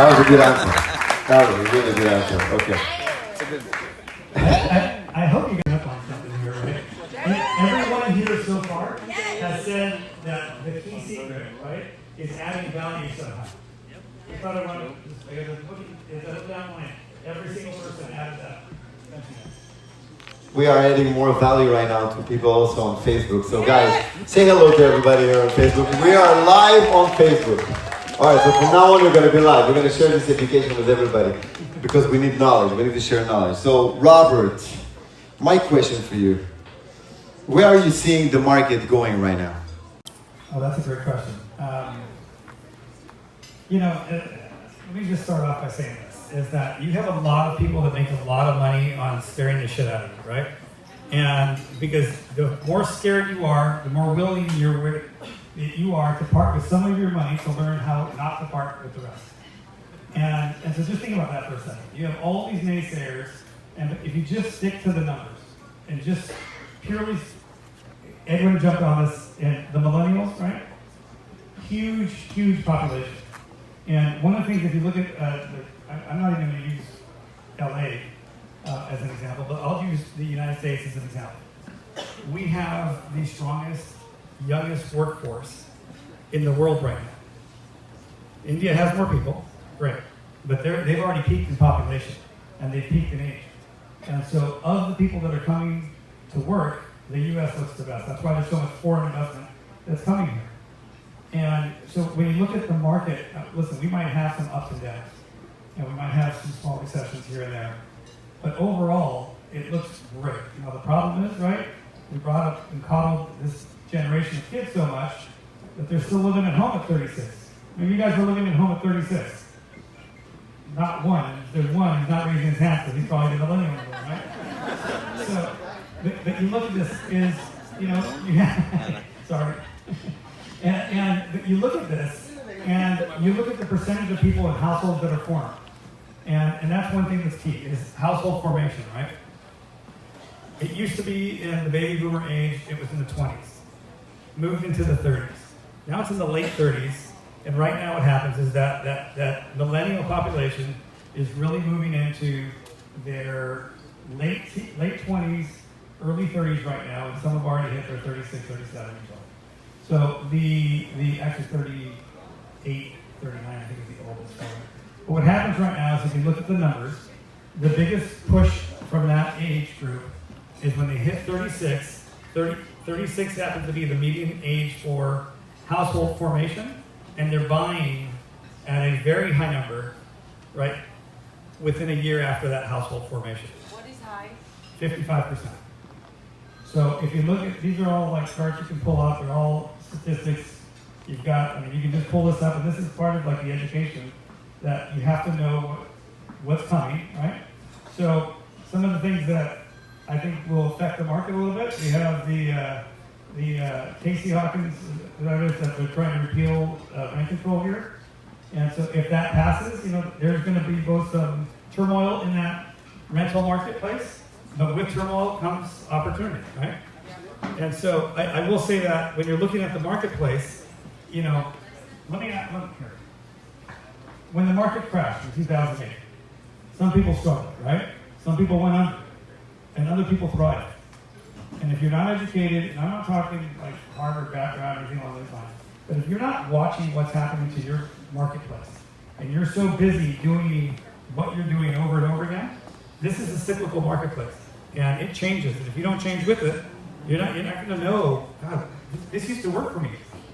That was a good answer. That was a really good answer. Okay. I hope you get up on something here, right? Everyone here so far has said that the key secret, right, is adding value somehow. I thought I wanted to look down line. Every single person added that. We are adding more value right now to people also on Facebook. So guys, say hello to everybody here on Facebook. We are live on Facebook. All right, so from now on, we're going to be live. We're going to share this education with everybody because we need knowledge. We need to share knowledge. So, Robert, my question for you. Where are you seeing the market going right now? Oh, that's a great question. Let me just start off by saying this, is that you have a lot of people that make a lot of money on scaring the shit out of you, right? And because the more scared you are, the more willing you are to part with some of your money to learn how not to part with the rest. And so just think about that for a second. You have all these naysayers, and if you just stick to the numbers and just purely, everyone jumped on this, and the millennials, right? Huge population. And one of the things, if you look at, I'm not even going to use LA as an example, but I'll use the United States as an example. We have the strongest, youngest workforce in the world right now. India has more people, great, but they've already peaked in population, and they've peaked in age. And so of the people that are coming to work, the U.S. looks the best. That's why there's so much foreign investment that's coming here. And so when you look at the market, listen, we might have some ups and downs, and we might have some small recessions here and there, but overall, it looks great. Now the problem is, right, we brought up and coddled this generation of kids so much that they're still living at home at 36. I mean, you guys were living at home at 36. Not one. If there's one, he's not raising his hand because he's probably the millennial one, right? So, but you look at this is, sorry. And you look at this, and you look at the percentage of people in households that are formed. And that's one thing that's key, is household formation, right? It used to be in the baby boomer age, it was in the 20s. Moved into the 30s. Now it's in the late 30s, and right now what happens is that millennial population is really moving into their late 20s, early 30s right now, and some have already hit their 36, 37 years old. So the actually 38, 39, I think is the oldest one. But what happens right now is if you look at the numbers, the biggest push from that age group is when they hit 36. 36 happens to be the median age for household formation, and they're buying at a very high number, right, within a year after that household formation. What is high? 55%. So if you look at, these are all like charts you can pull up, they're all statistics. You've got, you can just pull this up, and this is part of like the education that you have to know what's coming, right? So some of the things that I think will affect the market a little bit, we have the Casey Hawkins notice that they're trying to repeal rent control here. And so if that passes, there's going to be both some turmoil in that rental marketplace, but with turmoil comes opportunity, right? And so I will say that when you're looking at the marketplace, let me here. When the market crashed in 2008, some people struggled, right? Some people went under, and other people thrived. And if you're not educated, and I'm not talking like Harvard background or anything along those lines, but if you're not watching what's happening to your marketplace, and you're so busy doing what you're doing over and over again, this is a cyclical marketplace, and it changes. And if you don't change with it, you're not going to know, God, this used to work for me.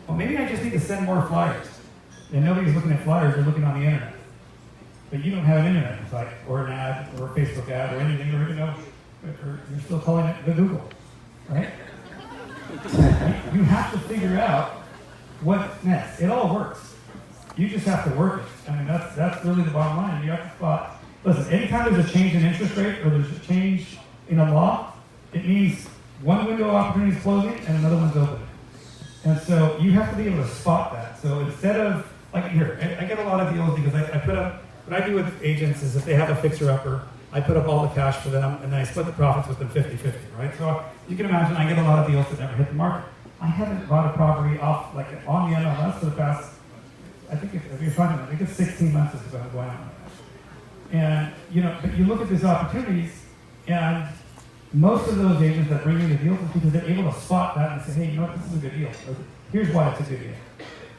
Well, maybe I just need to send more flyers. And nobody's looking at flyers, they're looking on the internet. But you don't have an internet site, or an ad, or a Facebook ad, or anything, or you're still calling it the Google, right? You have to figure out what's next. It all works. You just have to work it. That's really the bottom line. You have to spot. Listen, anytime there's a change in interest rate, or there's a change in a law, it means one window of opportunity is closing and another one's opening. And so you have to be able to spot that. So instead of, like here, I get a lot of deals because I put up, what I do with agents is if they have a fixer-upper, I put up all the cash for them, and then I split the profits with them 50-50, right? So you can imagine I get a lot of deals that never hit the market. I haven't bought a property off, like on the MLS for the past I think if you're finding, I think it's 16 months is about going on. And, but you look at these opportunities, and most of those agents that bring in the deals is because they're able to spot that and say, hey, this is a good deal. Or, here's why it's a good deal.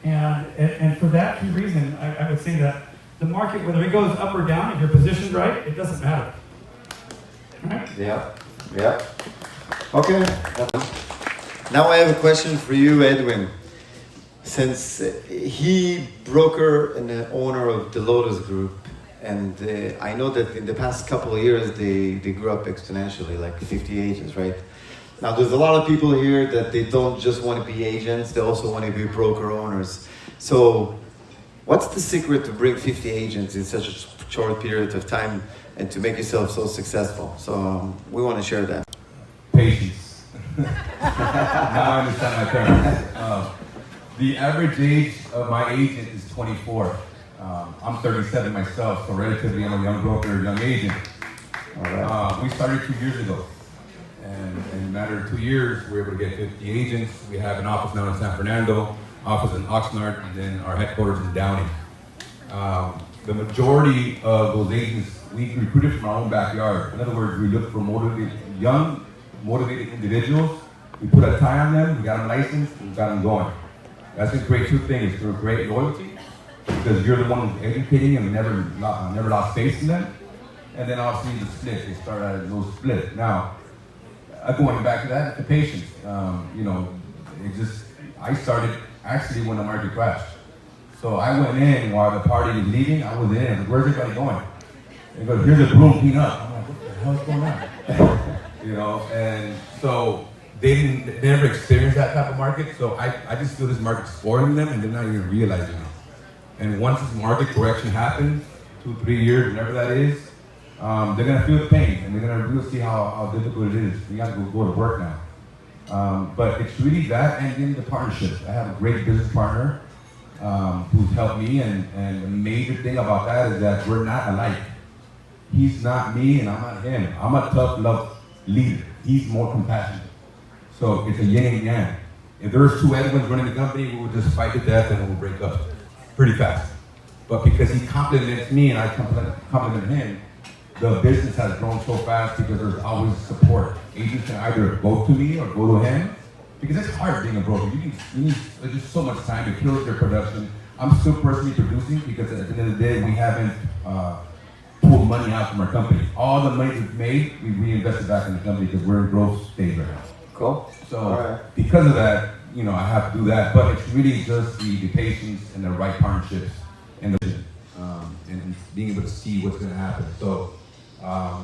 And for that key reason, I would say that the market, whether it goes up or down, if you're positioned right, it doesn't matter. Right? Yeah. Okay. Now I have a question for you, Edwin. Since he broker and the owner of the Lotus Group, and I know that in the past couple of years they grew up exponentially, like 50 agents, right? Now there's a lot of people here that they don't just want to be agents, they also want to be broker owners. So what's the secret to bring 50 agents in such a short period of time and to make yourself so successful? So we want to share that. Patience. Now I understand my term. The average age of my agent is 24. I'm 37 myself, so relatively I'm a young broker, young agent. All right. We started 2 years ago. And in a matter of 2 years, we were able to get 50 agents. We have an office now in San Fernando, office in Oxnard, and then our headquarters in Downey. The majority of those agents, we recruited from our own backyard. In other words, we look for young, motivated individuals. We put a tie on them, we got them licensed, we got them going. That's a great two things. Through great loyalty, because you're the one who's educating them and never lost faith in them. And then obviously the split, they start at a low split. Now, going back to that, the patience. I started actually when the market crashed. So I went in while the party was leaving. I was in. Where's everybody going? They go, here's a broom, clean up. I'm like, what the hell is going on? And so they never experienced that type of market. So I just feel this market's spoiling them, and they're not even realizing it. And once this market correction happens, 2-3 years, whenever that is, they're gonna feel the pain, and they're gonna really see how difficult it is. We got to go to work now. But it's really that, and then the partnerships. I have a great business partner who's helped me, and the major thing about that is that we're not alike. He's not me, and I'm not him. I'm a tough love leader. He's more compassionate. So it's a yin and yang. If there's two Edwins running the company, we would just fight to death and we'll break up pretty fast. But because he compliments me and I compliment him, the business has grown so fast because there's always support. Agents can either go to me or go to him, because it's hard being a broker. You need just so much time to kill your production. I'm still personally producing because at the end of the day, we haven't pulled money out from our company. All the money we've made, we reinvested back in the company because we're in growth stage right now. Cool. So because of that, I have to do that. But it's really just the patience and the right partnerships and the vision, and being able to see what's going to happen. So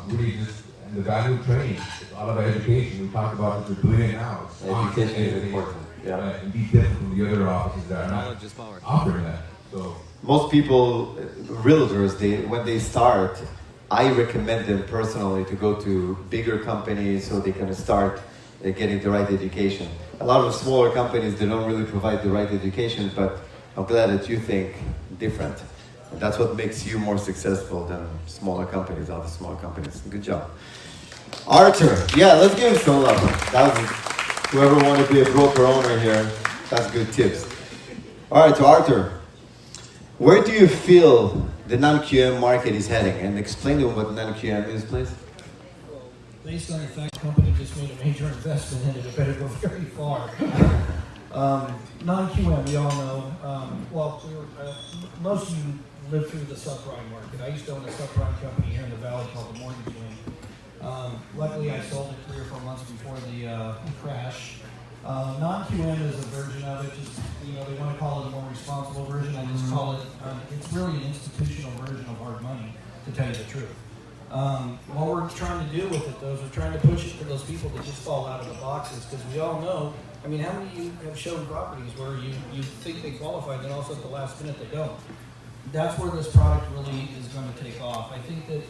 really just the value of training. It's all about education. We talked about it. We're doing it now. Education is important. Yeah. Right, and be different from the other offices that are not offering that. So most people, realtors, when they start, I recommend them personally to go to bigger companies so they can start getting the right education. A lot of smaller companies, they don't really provide the right education, but I'm glad that you think different. And that's what makes you more successful than smaller companies, other smaller companies. Good job. Arthur, yeah, let's give him some love. Whoever wants to be a broker owner here, that's good tips. All right, so Arthur, where do you feel the non-QM market is heading? And explain to him what non-QM is, please. Based on the fact the company just made a major investment in it, it better go very far. Non-QM, we all know. Most of you lived through the subprime market. I used to own a subprime company here in the Valley called the Mortgage Wing. Luckily, I sold it 3 or 4 months before the crash. Non-QM is a version of it. Just they want to call it a more responsible version. I just call it. It's really an institutional version of hard money, to tell you the truth. What we're trying to do with it, though, is we're trying to push it to those people that just fall out of the boxes, because we all know, how many of you have shown properties where you think they qualify, and then also at the last minute they don't? That's where this product really is going to take off. I think that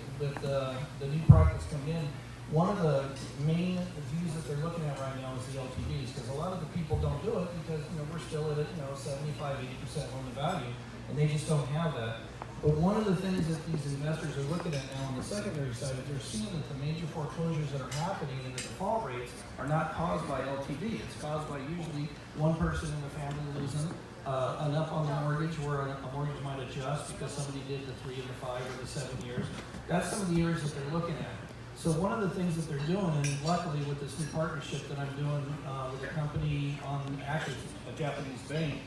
the new product that's coming in, one of the main views that they're looking at right now is the LTVs, because a lot of the people don't do it because we're still at 75-80% loan to value, and they just don't have that. But one of the things that these investors are looking at now on the secondary side is they're seeing that the major foreclosures that are happening and the default rates are not caused by LTV. It's caused by usually one person in the family losing an up on the mortgage, where a mortgage might adjust because somebody did the 3 and the 5 or the 7 years. That's some of the areas that they're looking at. So one of the things that they're doing, and luckily with this new partnership that I'm doing with a company on actually a Japanese bank,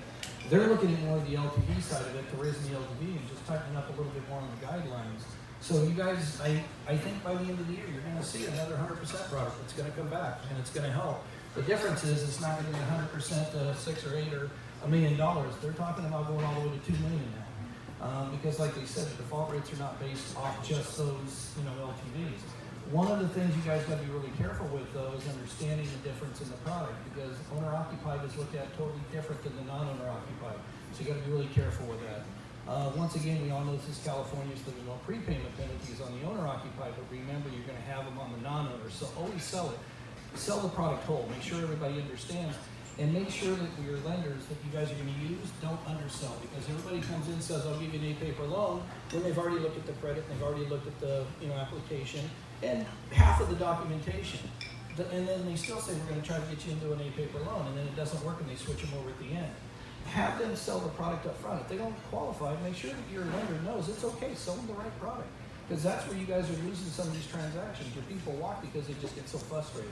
they're looking at more of the LTV side of it, to raising the LTV and just tightening up a little bit more on the guidelines. So you guys, I think by the end of the year, you're going to see another 100% product that's going to come back, and it's going to help. The difference is it's not going to be 100% to 6 or 8 or $1 million. They're talking about going all the way to $2 million now, because like they said, the default rates are not based off just those, LTVs. One of the things you guys got to be really careful with, though, is understanding the difference in the product, because owner-occupied is looked at totally different than the non-owner-occupied. So you got to be really careful with that. Once again, we all know this is California, so there's no prepayment penalties on the owner-occupied, but remember, you're going to have them on the non-owner. So always sell it. Sell the product whole. Make sure everybody understands, and make sure that your lenders that you guys are going to use don't undersell, because everybody comes in and says, I'll give you an A-paper loan, when they've already looked at the credit, and they've already looked at the application, and half of the documentation. And then they still say, we're going to try to get you into an A-paper loan, and then it doesn't work, and they switch them over at the end. Have them sell the product up front. If they don't qualify, make sure that your lender knows it's okay, sell them the right product. Because that's where you guys are losing some of these transactions, where people walk because they just get so frustrated.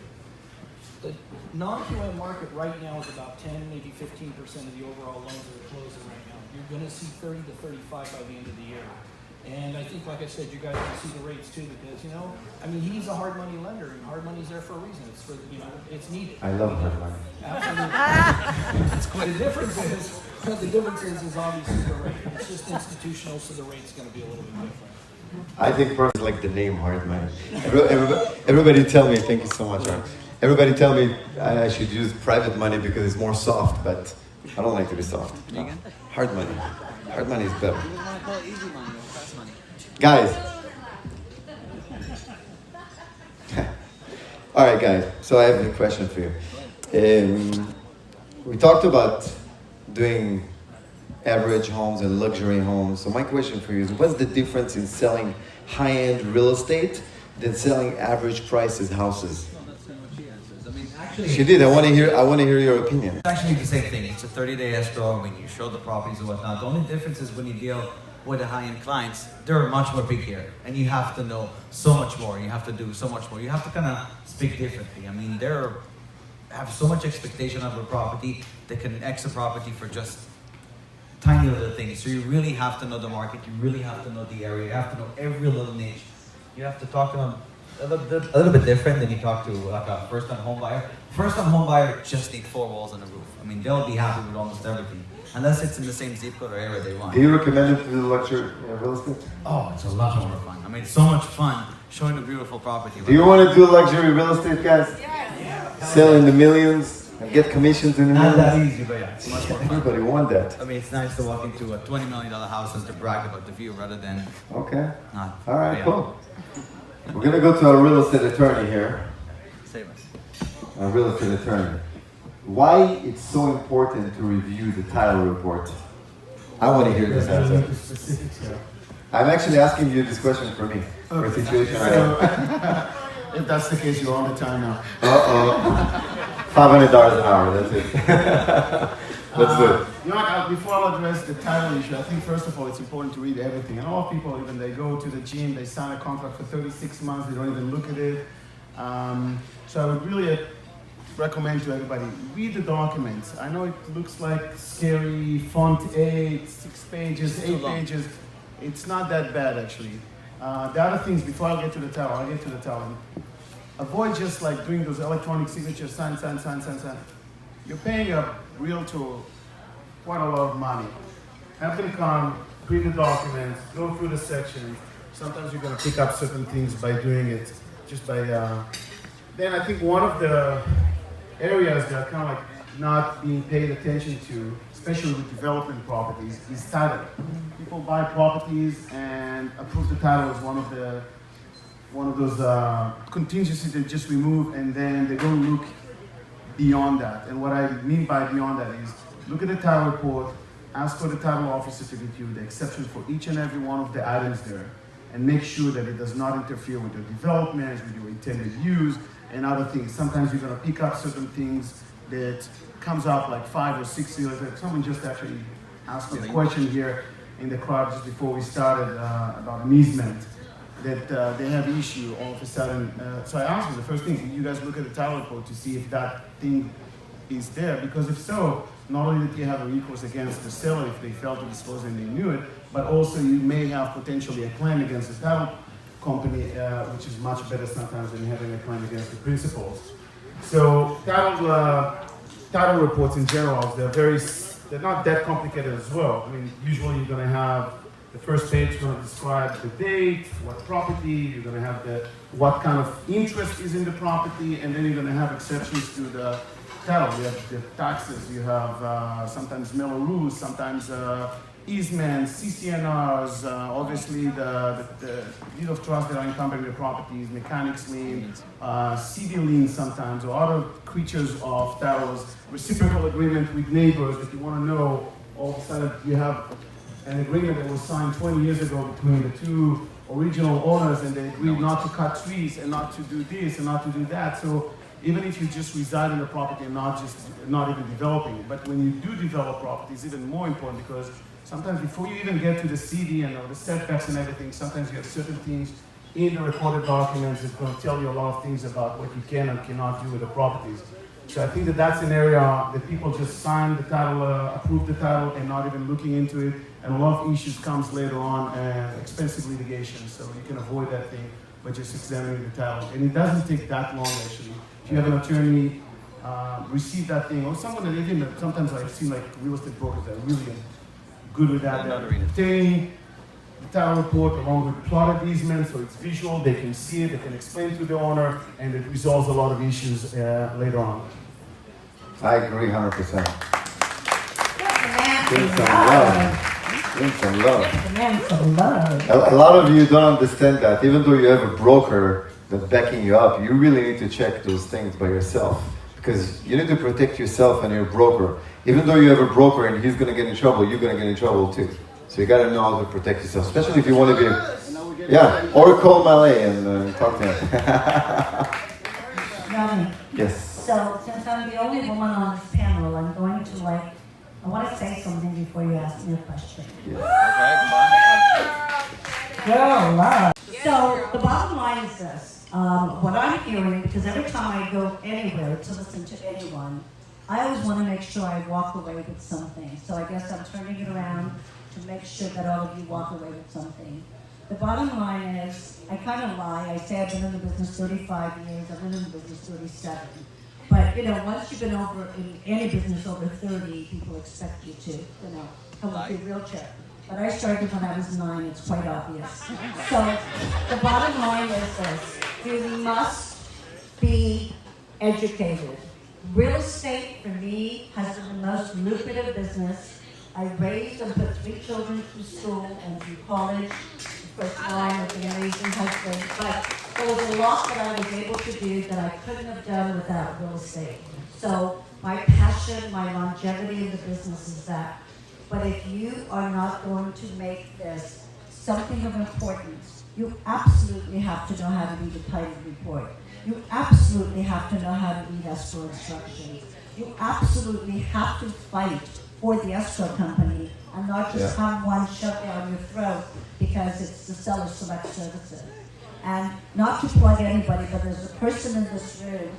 The non-QM market right now is about 10, maybe 15% of the overall loans that are closing right now. You're going to see 30 to 35 by the end of the year. And I think, like I said, you guys can see the rates too, because, he's a hard money lender, and hard money's there for a reason. It's for, it's needed. I love hard money. Absolutely. The difference is obviously the rate. It's just institutional, so the rate's going to be a little bit different. I think personally like the name hard money. Everybody tell me, thank you so much, Art. Everybody tell me I should use private money because it's more soft, but I don't like to be soft. No. Hard money. Hard money is better. You want to call it easy money or fast money? Guys. All right, guys. So I have a question for you. We talked about doing average homes and luxury homes. So my question for you is, what's the difference in selling high-end real estate than selling average prices houses? She did. I want to hear your opinion. It's actually the same thing. It's a 30-day escrow when you show the properties and whatnot. The only difference is when you deal with the high-end clients, they're much more pickier, and you have to know so much more. You have to do so much more. You have to kind of speak differently. They have so much expectation of a property. They can X a property for just tiny little things. So you really have to know the market. You really have to know the area. You have to know every little niche. You have to talk to them a little bit different than you talk to like a first-time home buyer. First-time home buyer just need 4 walls and a roof. They'll be happy with almost everything, unless it's in the same zip code or area they want. Do you recommend it to the luxury real estate? Oh, it's a lot more fun. It's so much fun showing a beautiful property. Do you want to do luxury real estate, guys? Yes. Sell in the millions and get commissions in the millions? Not that easy, but yeah, it's much more fun. Everybody want that. It's nice to walk into a $20 million house and to brag about the view rather than Okay. not. All right, cool. We're going to go to a real estate attorney here. Save us. A real estate attorney. Why it's so important to review the title report? I want to hear this answer. I'm actually asking you this question for me. For a situation I have. If that's the case, you're on the time now. $500 an hour, that's it. Let's do it. Before I address the title issue, I think first of all, it's important to read everything. And a lot of people, even they go to the gym, they sign a contract for 36 months, they don't even look at it. So I would really recommend to everybody, read the documents. I know it looks like scary, font 8, 6 pages, 8 pages. It's not that bad, actually. The other things, before I get to the title, avoid just like doing those electronic signatures, sign. You're paying a realtor quite a lot of money. Have them come, read the documents, go through the sections. Sometimes you're going to pick up certain things by doing it, just by... Then I think one of the areas that are kind of like not being paid attention to, especially with development properties, is title. People buy properties and approve the title as one of those contingencies they just remove, and then they don't look beyond that. And what I mean by beyond that is look at the title report, ask for the title officer to review the exception for each and every one of the items there, and make sure that it does not interfere with your development, with your intended use, and other things. Sometimes you're going to pick up certain things that comes up like 5 or 6 years. Someone just actually asked me a question here in the crowd just before we started about an easement, that they have issue all of a sudden. So I asked them, the first thing, did you guys look at the title report to see if that thing is there? Because if so, not only did you have a recourse against the seller if they failed to disclose and they knew it, but also you may have potentially a claim against the title company, which is much better sometimes than having a claim against the principals. So title reports in general, they're not that complicated as well. I mean, usually you're going to have the first page going to describe the date, what property, you're going to have what kind of interest is in the property, and then you're going to have exceptions to the title. You have the taxes, you have sometimes mellow rules, sometimes easements, CCNRs, obviously the deed of trust that are encumbering the properties, mechanics lien, CD lien sometimes, or other creatures of titles, reciprocal agreement with neighbors that you want to know. All of a sudden you have an agreement that was signed 20 years ago between the two original owners, and they agreed not to cut trees and not to do this and not to do that. So even if you just reside in the property and not even developing it, but when you do develop property, it's even more important, because sometimes before you even get to the CD and the setbacks and everything, sometimes you have certain things in the recorded documents that's going to tell you a lot of things about what you can and cannot do with the properties. So I think that that's an area that people just sign the title, approve the title, and not even looking into it. And a lot of issues comes later on, expensive litigation. So you can avoid that thing by just examining the title. And it doesn't take that long, actually. If you have an attorney, receive that thing, or someone that even, sometimes I've seen like real estate brokers that are really good with that. They're obtaining the title report along with plotted easement, so it's visual, they can see it, they can explain to the owner, and it resolves a lot of issues later on. I agree 100%. Give some love. A lot of you don't understand that. Even though you have a broker that's backing you up, you really need to check those things by yourself, because you need to protect yourself and your broker. Even though you have a broker and he's going to get in trouble, you're going to get in trouble too. So you got to know how to protect yourself, especially if you want to be. Yeah, or call Malay and talk to him. Yanni. Yes. So since I'm the only woman on this panel, I'm going to I want to say something before you ask me a question. Yes. Girl, love. So the bottom line is this. What I'm hearing, because every time I go anywhere to listen to anyone, I always want to make sure I walk away with something. So I guess I'm turning it around to make sure that all of you walk away with something. The bottom line is, I kind of lie. I say I've been in the business 35 years. I've been in the business 37. But, once you've been over in any business over 30, people expect you to, come with your wheelchair. But I started when I was 9, it's quite obvious. So the bottom line is this: you must be educated. Real estate, for me, has been the most lucrative business. I raised and put 3 children through school and through college. Of course, now I'm with an amazing husband. But there was a lot that I was able to do that I couldn't have done without real estate. So my passion, my longevity in the business is that. But if you are not going to make this something of importance, you absolutely have to know how to read a title report. You absolutely have to know how to read escrow instructions. You absolutely have to fight for the escrow company and not just have one shoved down your throat because it's the seller select services. And not to plug anybody, but there's a person in this room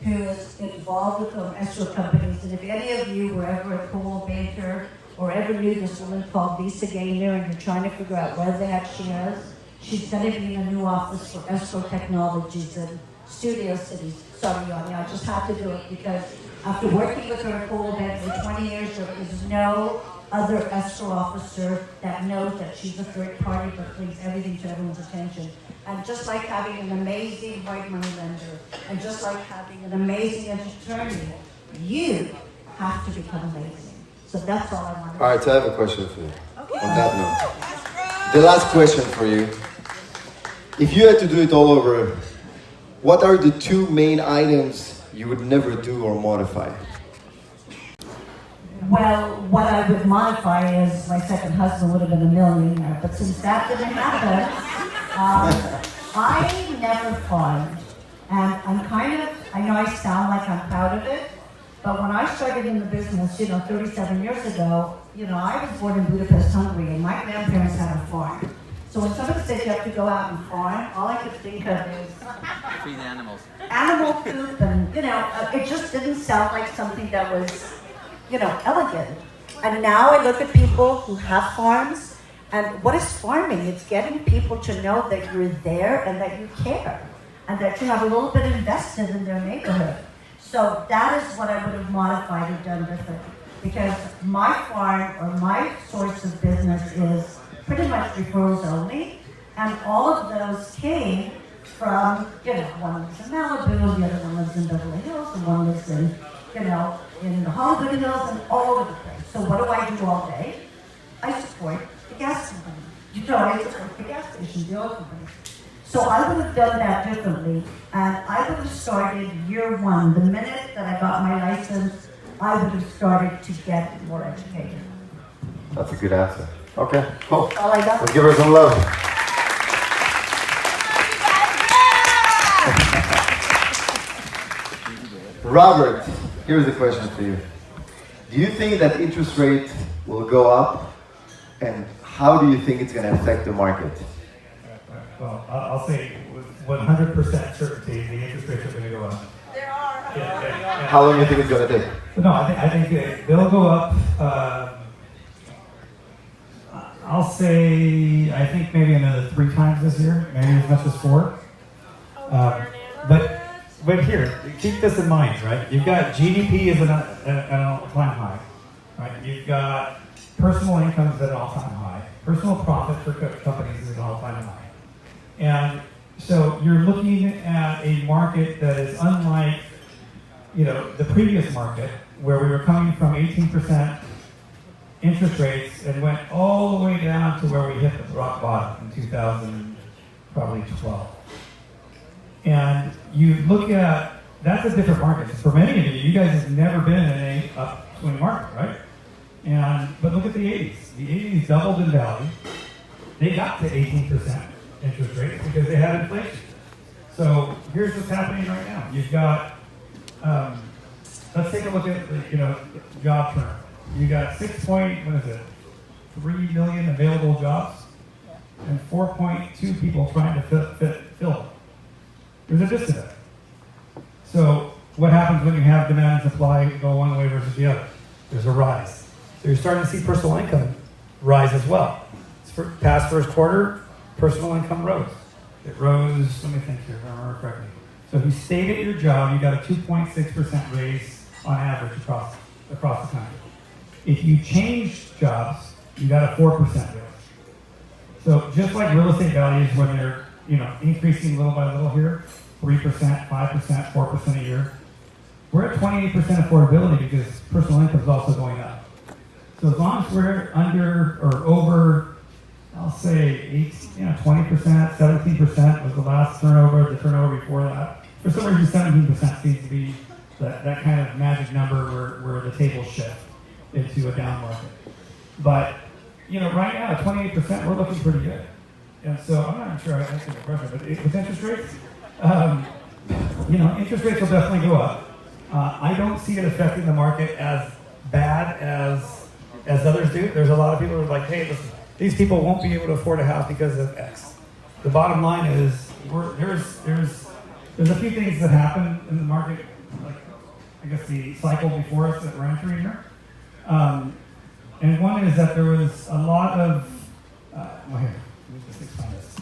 who is involved with escrow companies. And if any of you were ever a cool banker or ever knew this woman called Lisa Gaynor and you're trying to figure out where the heck she is, she's going to be in a new office for escrow technologies in Studio City. Sorry, Yanni, I just have to do it because after working with her at Cool Bank for 20 years, there is no other escrow officer that knows that she's a third party but brings everything to everyone's attention. And just like having an amazing white money lender, and just like having an amazing attorney, you have to become amazing. So that's all I want to say. All right, so I have a question for you. Okay. On that note. The last question for you. If you had to do it all over, what are the 2 main items you would never do or modify? Well, what I would modify is my second husband would have been a millionaire, but since that didn't happen, I never farmed. And I know I sound like I'm proud of it, but when I started in the business, 37 years ago, I was born in Budapest, Hungary, and my grandparents had a farm. So when somebody said you have to go out and farm, all I could think of is Feed the animals. animal poop, and it just didn't sound like something that was, elegant. And now I look at people who have farms, and what is farming? It's getting people to know that you're there and that you care, and that you have a little bit invested in their neighborhood. So that is what I would have modified or done differently. Because my farm or my source of business is pretty much referrals only, and all of those came from, one lives in Malibu, the other one lives in Beverly Hills, and one lives in, in the Hollywood Hills, and all over the place. So what do I do all day? I support the gas company. I support the gas station, the oil company. So I would have done that differently, and I would have started year one. The minute that I got my license, I would have started to get more educated. That's a good answer. Okay, cool. All I got. Let's give her some love. Robert, here's a question for you. Do you think that interest rate will go up, and how do you think it's going to affect the market? Well, I'll say with 100% certainty, the interest rates are going to go up. There are. Yeah. How long do you think it's going to take? No, I think they'll go up. I'll say, I think maybe another 3 times this year, maybe as much as 4. But here, keep this in mind, right? You've got GDP is at an all-time high, right? You've got personal incomes at an all-time high. Personal profit for companies is at an all-time high. And so you're looking at a market that is unlike, the previous market, where we were coming from 18% interest rates and went all the way down to where we hit the rock bottom in 2012. And you look at, that's a different market. For many of you guys have never been in a upswing market, right? But look at the 80s. The 80s doubled in value. They got to 18% interest rates because they had inflation. So here's what's happening right now. You've got, let's take a look at the, job turn. You got 3 million available jobs and 4.2 people trying to fill them. There's a disconnect. So what happens when you have demand and supply go one way versus the other? There's a rise. So you're starting to see personal income rise as well. Past first quarter, personal income rose. It rose, let me think here, if I remember correctly. So if you stayed at your job, you got a 2.6% raise on average across the country. If you changed jobs, you got a 4% raise. So just like real estate values, when they're increasing little by little here, 3%, 5%, 4% a year, we're at 28% affordability because personal income is also going up. So as long as we're under or over, I'll say 20%, 17% was the last turnover. The turnover before that, for some reason, 17% seems to be that kind of magic number where the tables shift into a down market. But right now at 28%, we're looking pretty good. And so I'm not sure I answered the question, but with interest rates, interest rates will definitely go up. I don't see it affecting the market as bad as others do. There's a lot of people who are like, hey, listen, these people won't be able to afford a house because of X. The bottom line is there's a few things that happen in the market, like I guess the cycle before us that we're entering here. And one is that there was a lot of here, let me just explain this.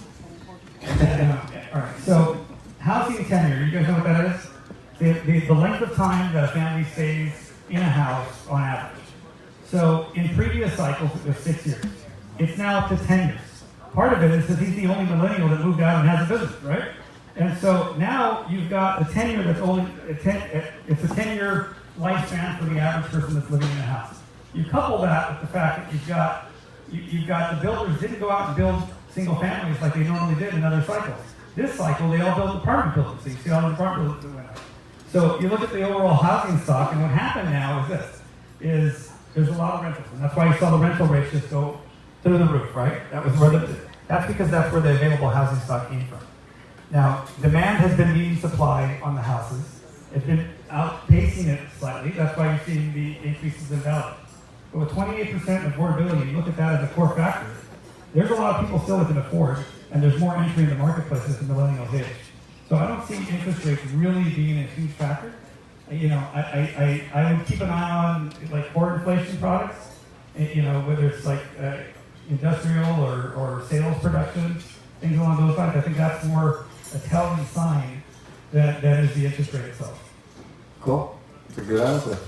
All right, so housing tenure, you guys know what that is? The length of time that a family stays in a house on average. So in previous cycles, it was 6 years. It's now up to 10 years. Part of it is because he's the only millennial that moved out and has a business, right? And so now you've got a tenure that's only, it's a 10-year lifespan for the average person that's living in a house. You couple that with the fact that you've got the builders didn't go out and build single families like they normally did in other cycles. This cycle, they all built apartment buildings. So you see all the apartment buildings that went up. So you look at the overall housing stock, and what happened now is this, is there's a lot of rentals, and that's why you saw the rental rates just go through the roof, right? That's because that's where the available housing stock came from. Now, demand has been meeting supply on the houses. It's been outpacing it slightly. That's why you're seeing the increases in value. But with 28% affordability, you look at that as a core factor. There's a lot of people still that can afford, and there's more entry in the marketplace as the millennials age. So I don't see interest rates really being a huge factor. You know, I would keep an eye on like core inflation products. You know, whether it's like industrial or sales production, things along those lines. I think that's more a telling sign that is the interest rate itself. Cool. That's a good answer.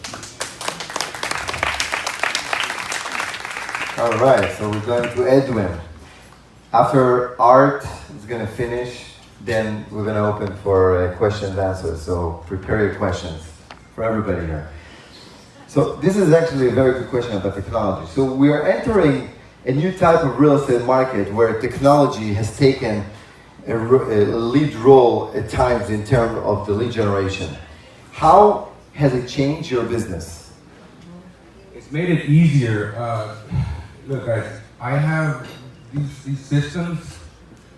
All right, so we're going to Edwin. After Art is going to finish, then we're going to open for questions and answers. So prepare your questions for everybody here. So this is actually a very good question about technology. So we are entering a new type of real estate market where technology has taken a lead role at times in terms of the lead generation. How has it changed your business? It's made it easier. Look, guys, I have these systems.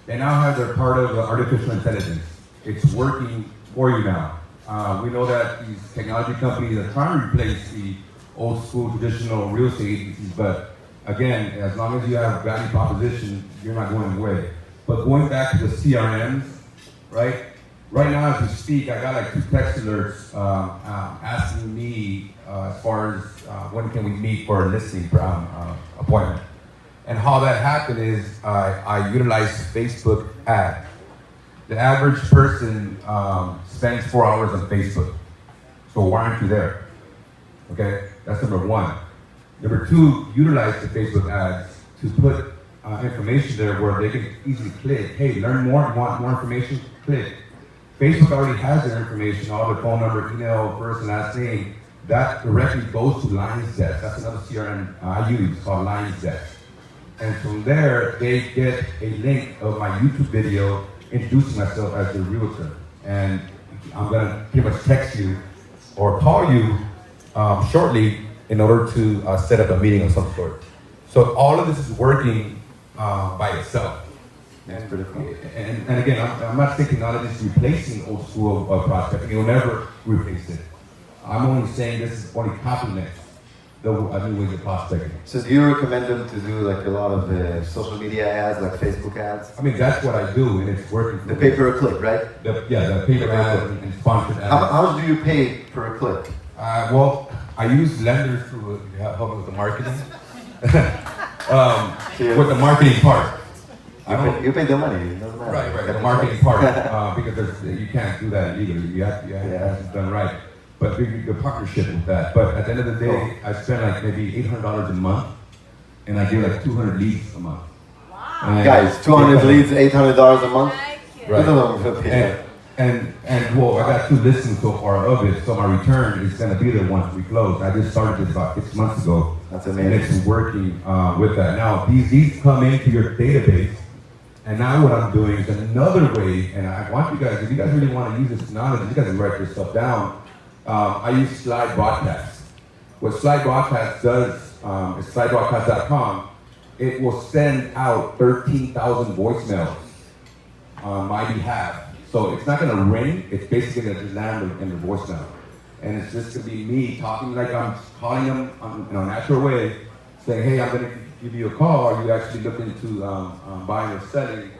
They now have their part of artificial intelligence. It's working for you now. We know that these technology companies are trying to replace the old school traditional real estate agencies, but again, as long as you have value proposition, you're not going away. But going back to the CRMs, right? Right now, as we speak, I got like 2 text alerts asking me as far as when can we meet for a listing appointment. And how that happened is I utilize Facebook ad. The average person spends 4 hours on Facebook. So why aren't you there? Okay, that's number 1. Number 2, utilize the Facebook ads to put information there where they can easily click. Hey, learn more, want more information? Click. Facebook already has their information, all their phone number, email, first and last name. That directly goes to Lines Desk. That's another CRM I use called Lines Desk. And from there, they get a link of my YouTube video introducing myself as the realtor. And I'm gonna pretty much text you or call you shortly in order to set up a meeting of some sort. So all of this is working by itself. That's pretty cool. And again, I'm not thinking none of this is replacing old school prospecting. It will never replace it. I'm only saying this is only complements the new ways of prospecting. So do you recommend them to do like a lot of social media ads, like Facebook ads? I mean, that's what I do, and it's working for The me. pay per click, right? The paper ads and sponsored ads. How much do you pay per click? Well, I use lenders to help me with the marketing. With the marketing part. You pay the money, it doesn't matter. Right, the marketing part, because you can't do that legally. You have to have it done right. But the partnership with that. But at the end of the day, I spend like maybe $800 a month, and I get like 200 leads a month. Wow. Guys, 200 leads, $800 a month? Right. And well, I got 2 listings so far of it, so my return is going to be there once we close. I just started this about 6 months ago. That's amazing. And it's working with that. Now, these come into your database, and now what I'm doing is another way, and I want you guys, if you guys really want to use this knowledge, you guys can write this stuff down. I use Slide Broadcast. What Slide Broadcast does is slidebroadcast.com. It will send out 13,000 voicemails on my behalf. So it's not going to ring. It's basically going to just land in the voicemail. And it's just going to be me talking like I'm calling them in a natural way, saying, hey, I'm going to give you a call. Are you actually looking to buying or selling?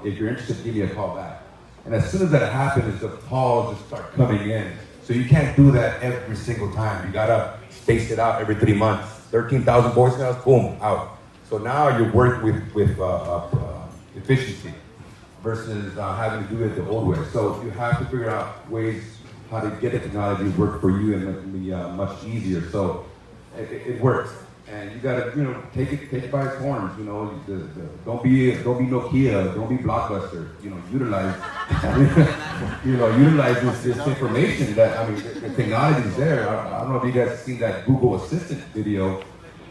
If you're interested, give me a call back. And as soon as that happens, the calls just start coming in. So you can't do that every single time. You got to space it out every 3 months. 13,000 voicemails, boom, out. So now you're working with efficiency versus having to do it the old way. So you have to figure out ways how to get the technology to work for you and make it be much easier. So it works. And you gotta, take it by its horns. Don't be Nokia, don't be Blockbuster. Utilize, utilize this information. That the technology is there. I don't know if you guys have seen that Google Assistant video,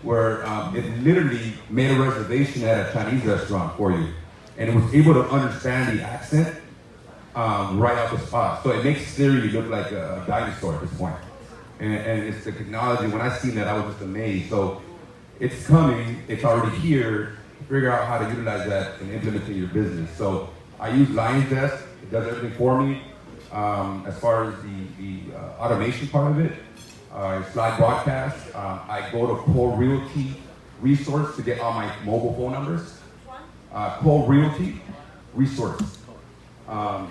where it literally made a reservation at a Chinese restaurant for you, and it was able to understand the accent right off the spot. So it makes Siri look like a dinosaur at this point. And it's the technology. When I seen that, I was just amazed. So it's coming, it's already here. Figure out how to utilize that and implement it in your business. So I use Lion's Desk. It does everything for me. As far as the automation part of it, it's live broadcast. I go to Core Realty Resource to get all my mobile phone numbers. Core Realty Resource.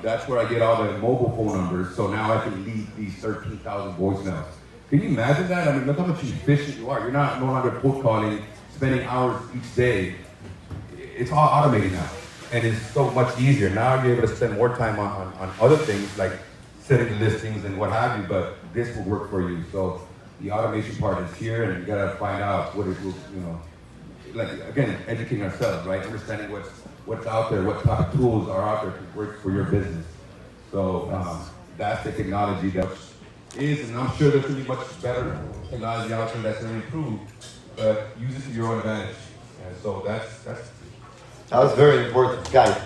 That's where I get all the mobile phone numbers. So now I can leave these 13,000 voicemails. Can you imagine that? I mean, look how much efficient you are. You're not no longer cold calling, spending hours each day. It's all automated now, and it's so much easier. Now you're able to spend more time on other things like setting listings and what have you, but this will work for you. So the automation part is here, and you gotta find out what it will, like, again, educating ourselves, right? Understanding what's out there, what type of tools are out there to work for your business. So that's the technology that is, and I'm sure there's gonna be much better technology out there that's gonna improve, but use it to your own advantage. And so that's That was very important. Guys,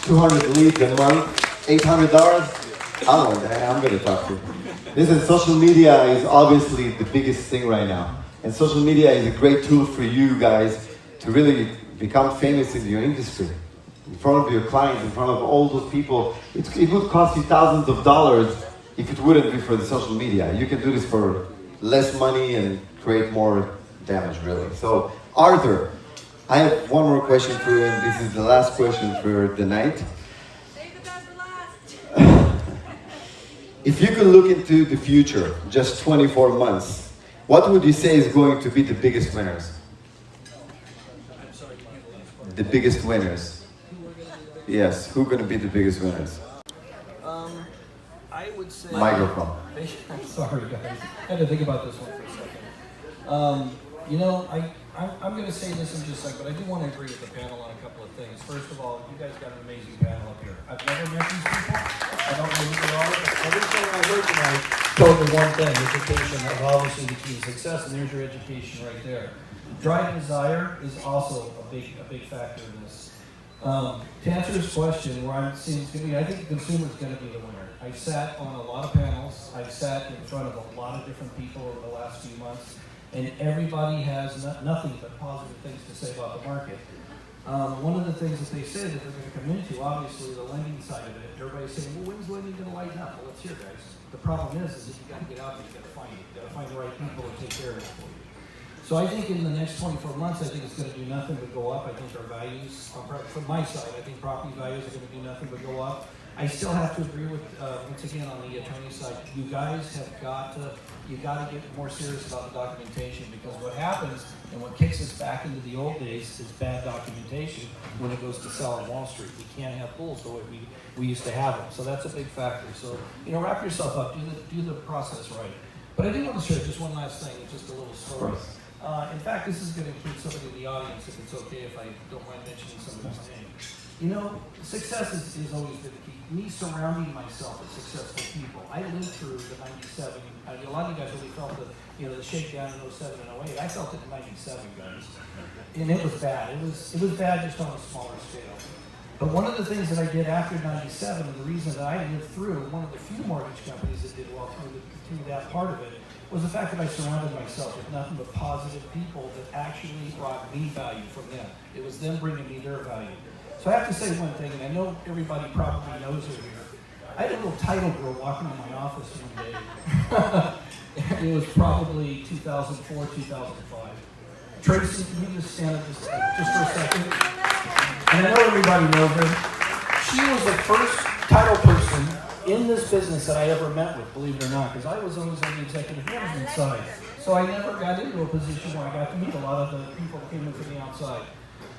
200 leads a month, $800? I'm going to talk to you. Listen, social media is obviously the biggest thing right now. And social media is a great tool for you guys to really become famous in your industry. In front of your clients, in front of all those people. It would cost you thousands of dollars if it wouldn't be for the social media. You can do this for less money and create more damage, really. So, Arthur, I have one more question for you, and this is the last question for the night. Save the best for last. If you could look into the future, just 24 months, what would you say is going to be the biggest winners? The biggest winners. Yes, who are going to be the biggest winners? I would say... Microphone. I'm sorry, guys. I had to think about this one for a second. I'm going to say this in just a second, but I do want to agree with the panel on a couple of things. First of all, you guys got an amazing panel up here. I've never met these people. I don't know who they are, but everything I heard tonight told me one thing: education is obviously the key to success, and there's your education right there. Drive desire is also a big factor in this. To answer this question, where I'm seeing it's going to be, I think the consumer is going to be the winner. I've sat on a lot of panels. I've sat in front of a lot of different people over the last few months. And everybody has nothing but positive things to say about the market. One of the things that they say that they're going to come into, obviously, the lending side of it. Everybody's saying, well, when's lending going to lighten up? Well, let's hear, guys. The problem is that you got to get out there, you got to find it. You got to find the right people to take care of it for you. So I think in the next 24 months, I think it's going to do nothing but go up. I think our values, from my side, I think property values are going to do nothing but go up. I still have to agree with, once again, on the attorney side, you guys have got to get more serious about the documentation, because what happens and what kicks us back into the old days is bad documentation when it goes to sell on Wall Street. We can't have pools the way we used to have them. So that's a big factor. So, wrap yourself up, do the process right. But I do want to share just one last thing, just a little story. In fact, this is going to include somebody in the audience, if it's okay if I don't mind mentioning somebody's name. Success is always been the key. Me surrounding myself with successful people. I lived through the 97. A lot of you guys really felt the shakedown in 07 and 08. I felt it in 97, guys. And it was bad. It was bad just on a smaller scale. But one of the things that I did after 97, and the reason that I lived through one of the few mortgage companies that did well through that part of it, was the fact that I surrounded myself with nothing but positive people that actually brought me value from them. It was them bringing me their value. So I have to say one thing, and I know everybody probably knows it here. I had a little title girl walking in my office one day. It was probably 2004, 2005. Tracy, can you just stand up just for a second? And I know everybody knows her. She was the first title person in this business that I ever met with, believe it or not, because I was always on the executive management side. So I never got into a position where I got to meet a lot of the people that came in from the outside.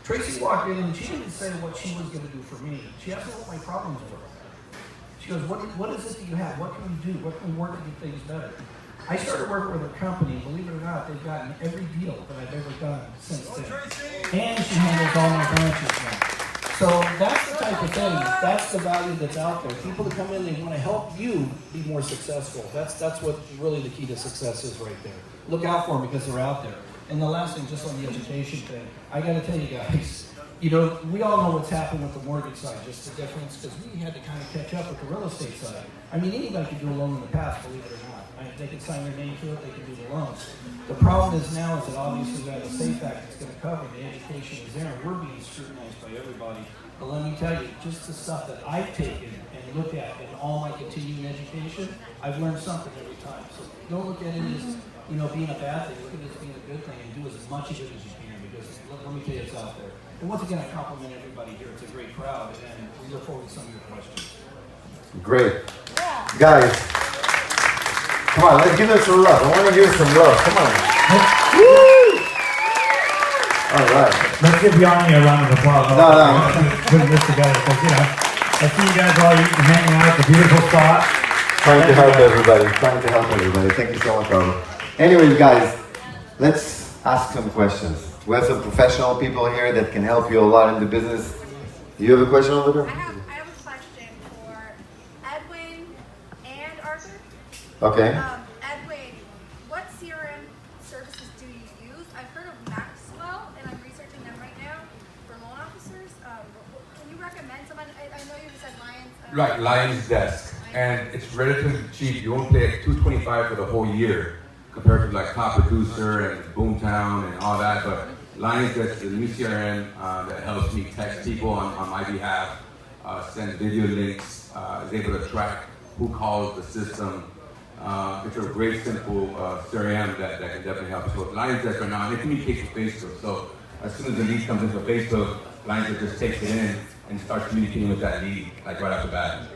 Tracy walked in and she didn't say what she was going to do for me. She asked me what my problems were. She goes, what is it that you have? What can we do? What can we work to get things better? I started working with her company. Believe it or not, they've gotten every deal that I've ever done since then. And she handles all my branches now. So that's the type of thing. That's the value that's out there. People that come in, they want to help you be more successful. That's what really the key to success is right there. Look out for them because they're out there. And the last thing, just on the education thing, I got to tell you guys, you know, we all know what's happened with the mortgage side, just the difference, because we had to kind of catch up with the real estate side. I mean, anybody could do a loan in the past, believe it or not. They can sign their name to it, they can do the loans. The problem is now is that obviously we have a SAFE Act that's going to cover the education is there, and we're being scrutinized by everybody. But let me tell you, just the stuff that I've taken and looked at in all my continuing education, I've learned something every time. So don't look at it as, you know, being a bad thing. Look at it as being a good thing and do as much of it as you can, because let me tell you, it's out there. And once again, I compliment everybody here. It's a great crowd, and we look forward to some of your questions. Great. Guys, come on, let's give them some love. I want to hear some love. Come on. Woo! All right. Let's give Yanni a round of applause. No. Putting this together, because, you know, I see you guys all hanging out at the beautiful spot. Trying to help everybody. Thank you so much, Robert. Anyways, guys, let's ask some questions. We have some professional people here that can help you a lot in the business. You have a question over there? I have a question for Edwin and Arthur. Okay. Edwin, what CRM services do you use? I've heard of Maxwell, and I'm researching them right now for loan officers. Can you recommend someone? I know you said Lions. Right, Lions Desk. And it's relatively cheap. You won't pay $225 for the whole year compared to like Top Producer and Boomtown and all that. But Lions Desk is a new CRM that helps me text people on my behalf, send video links, is able to track who calls the system. It's a great, simple CRM that can definitely help. So Lions Desk right now, they communicate with Facebook. So as soon as the lead comes into Facebook, Lions Desk just takes it in and starts communicating with that lead, like right off the bat.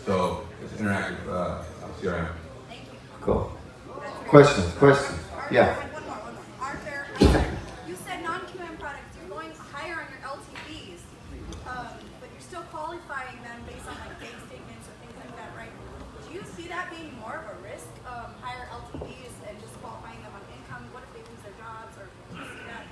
So it's an interactive CRM. Thank you. Cool. Questions? Yeah. One more. Arthur, you said non-QM products, you're going higher on your LTVs, but you're still qualifying them based on like bank statements or things like that, right? Do you see that being more of a risk, higher LTVs and just qualifying them on income? What if they lose their jobs, or do you see that?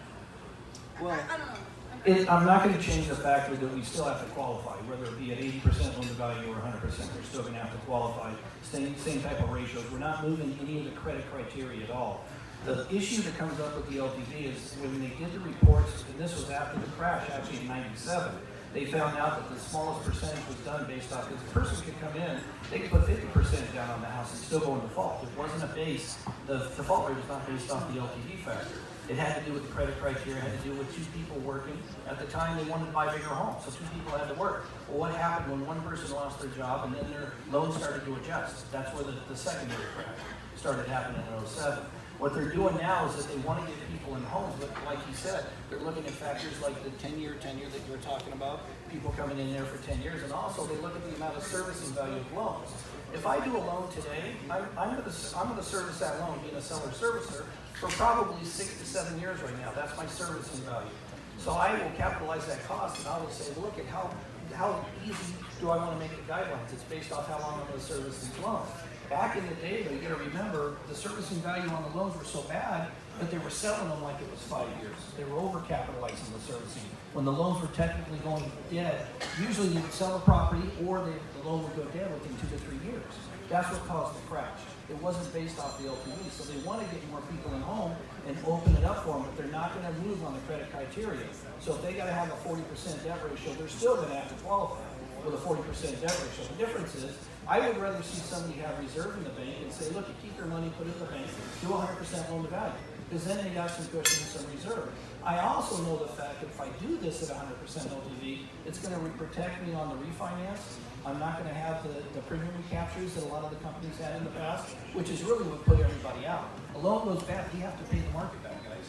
Well, I don't know. I'm not going to change the factor that we still have to qualify, whether it be at 80% loan to value or 100%. We're still going to have to qualify. Same type of ratios. We're not moving any of the credit criteria at all. The issue that comes up with the LTV is when they did the reports, and this was after the crash, actually in '97, they found out that the smallest percentage was done based off, because the person could come in, they could put 50% down on the house and still go in default. It wasn't a base, the default rate was not based off the LTV factor. It had to do with the credit criteria, it had to do with two people working. At the time, they wanted to buy bigger homes, so two people had to work. Well, what happened when one person lost their job and then their loans started to adjust? That's where the secondary crash started happening in '07. What they're doing now is that they want to get people in homes, but like you said, they're looking at factors like the 10-year tenure that you were talking about, people coming in there for 10 years, and also they look at the amount of servicing value of loans. If I do a loan today, I'm going to service that loan, being a seller servicer, for probably 6 to 7 years right now. That's my servicing value. So I will capitalize that cost, and I will say, look at how easy do I want to make the guidelines? It's based off how long I'm going to service these loans. Back in the day, though, you got to remember, the servicing value on the loans were so bad that they were selling them like it was 5 years. They were overcapitalizing the servicing. When the loans were technically going dead, usually you would sell a property or the loan would go dead within 2 to 3 years. That's what caused the crash. It wasn't based off the LTV, so they want to get more people in home and open it up for them, but they're not going to move on the credit criteria. So if they got to have a 40% debt ratio, they're still going to have to qualify with a 40% debt ratio. The difference is, I would rather see somebody have reserve in the bank and say, look, you keep your money, put it in the bank, do 100% loan to value, because then they got some cushion and some reserve. I also know the fact that if I do this at 100% LTV, it's going to protect me on the refinance. I'm not going to have the premium recaptures that a lot of the companies had in the past, which is really what put everybody out. A loan goes bad, you have to pay the market back, guys.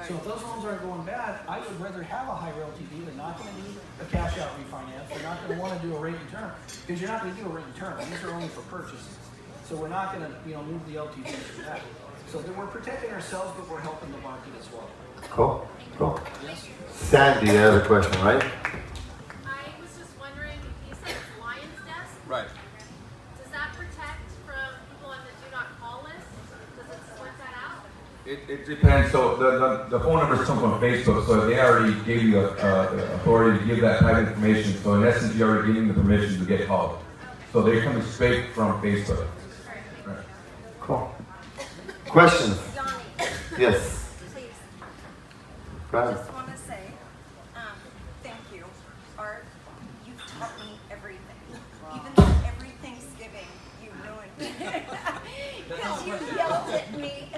So if those loans aren't going bad, I would rather have a higher LTV. They're not going to do a cash out refinance. They're not going to want to do a rate and term, because you're not going to do a rate and term. These are only for purchases. So we're not going to move the LTV for that. So we're protecting ourselves, but we're helping the market as well. Cool. Yes. Sandy, you have a question, right? I was just wondering, you said it's Lions Desk? Right. Does that protect from people on the do not call list? Does it sort that out? It depends. So the phone numbers come from Facebook, so they already gave you the authority to give that private information. So in essence, you're already giving the permission to get called. So they're coming straight from Facebook. Right. Cool. Questions? Yanni, Yes. please. Go I ahead. just want to say, thank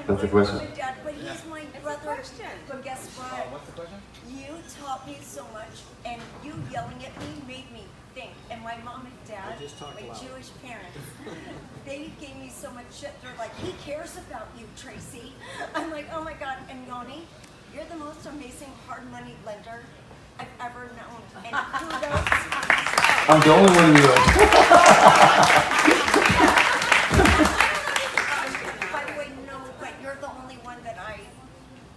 That's the question. Dad, but he's my brother. But guess what? What's the question? You taught me so much, and you yelling at me made me think. And my mom and dad, my Jewish parents, they gave me so much shit. They're like, he cares about you, Tracy. I'm like, oh my God. And Yanni, you're the most amazing hard money lender I've ever known. And kudos. I'm the only one you know. By the way, no, but you're the only one that I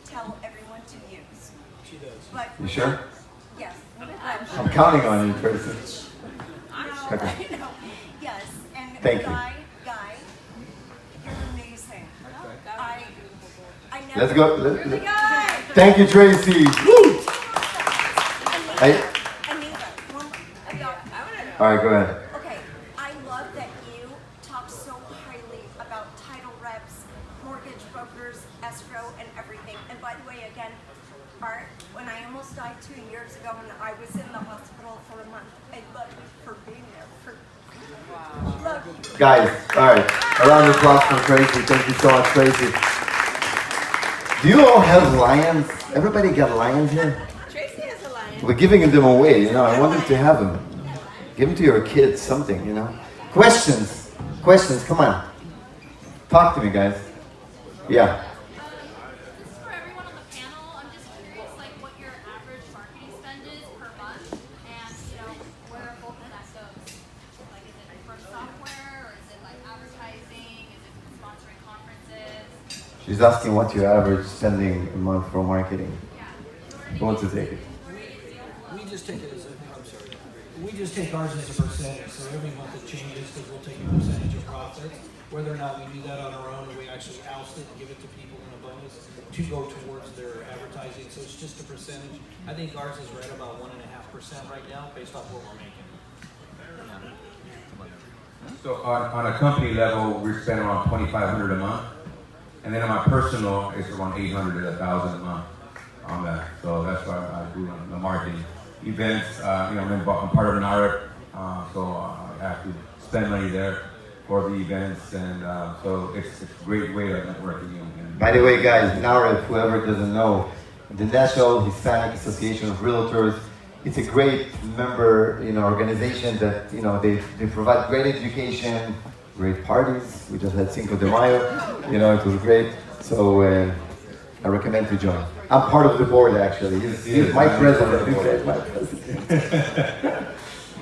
tell everyone to use. She does. But You sure? yes. I'm counting on you, Tracy. No, Okay. I know. Yes, and Thank you. Guy, you're amazing. I never. Let's go. You're the guy. Thank you, Tracy. Woo! Anita, All right, go ahead. okay, I love that you talk so highly about title reps, mortgage brokers, escrow, and everything. And by the way, again, Art, when I almost died 2 years ago and I was in the hospital for a month, I love you for being there. Love you. Guys, all right. A round of applause for Tracy. Thank you so much, Tracy. Do you all have lions? Everybody got lions here? Tracy has a lion. We're giving them away, you know. I want them to have them. Give them to your kids, something, you know. Questions? Questions, come on. Talk to me, guys. Yeah. This is for everyone on the panel. I'm just curious, like, what your average marketing spend is per month, and you know where both of that goes. Like, is it for software, or is it like advertising? Is it sponsoring conferences? She's asking what your average spending a month for marketing. Who wants to take it? We just take it as a, I'm sorry. We just take ours as a percentage, so every month it changes because we'll take a percentage of profits. Whether or not we do that on our own, or we actually oust it and give it to people in a bonus to go towards their advertising. So it's just a percentage. I think ours is right about 1.5% right now, based off what we're making. So on a company level, we spend around $2,500 a month, and then on my personal, it's around $800 to $1,000 a month on that. So that's why I do the marketing events. I'm part of an IREP, so I have to spend money there for the events, and so it's a great way of networking. By the way, guys, NAREP, whoever doesn't know, the National Hispanic Association of Realtors, it's a great member, organization that, they provide great education, great parties. We just had Cinco de Mayo, it was great. So I recommend to join. I'm part of the board, actually. He's my president. He's my president.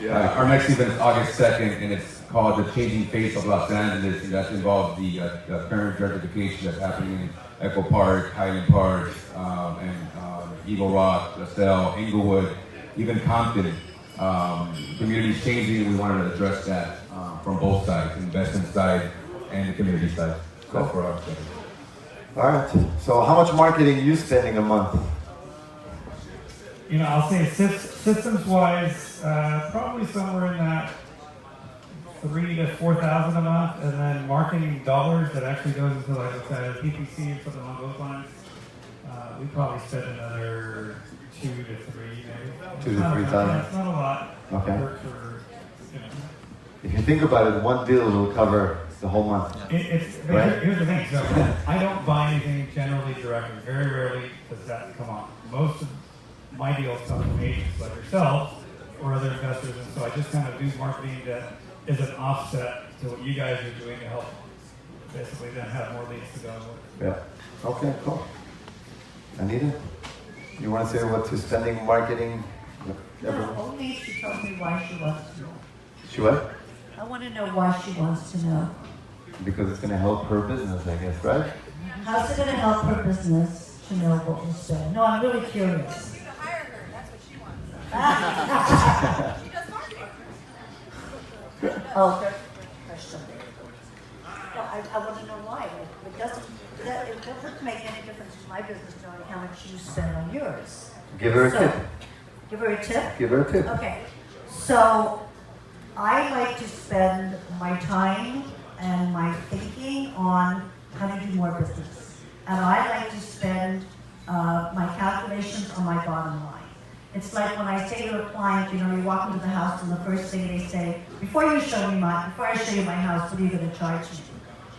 Yeah. Our next event is August 2nd, and it's called The Changing Face of Los Angeles, and that involves the current gentrification that's happening in Echo Park, Highland Park, and Eagle Rock, LaSalle, Inglewood, even Compton. Community's changing, and we wanted to address that from both sides, the investment side and the community side. Go for us. All right. So how much marketing are you spending a month? I'll say systems-wise, probably somewhere in that $3,000 to $4,000 a month, and then marketing dollars that actually goes into like PPC and something along those lines. We probably spend another 2 to 3, maybe. 2 to 3,000. It's not a lot. Okay. If you think about it, one deal will cover the whole month. Right? Here's the thing. So I don't buy anything generally directly. Very rarely does that come on. Most of my deals come from agents like yourself or other investors, and so I just kind of do marketing that is an offset to what you guys are doing to help basically then have more leads to go with. Yeah. Okay, cool. Anita, you want to say what to spending marketing? No, only she told me why she wants to know. She what? I want to know why she wants to know. Because it's going to help her business, I guess, right? How's it going to help her business to know what we spend? No, I'm really curious. You to hire her. That's what she wants. She does marketing. Oh, question. No, I want to know why. It doesn't make any difference to my business knowing how much you spend on yours. Give her a tip. Give her a tip? Give her a tip. Okay. So I like to spend my time and my thinking on how to do more business. And I like to spend my calculations on my bottom line. It's like when I say to a client, you walk into the house and the first thing they say, before I show you my house, what are you going to charge me?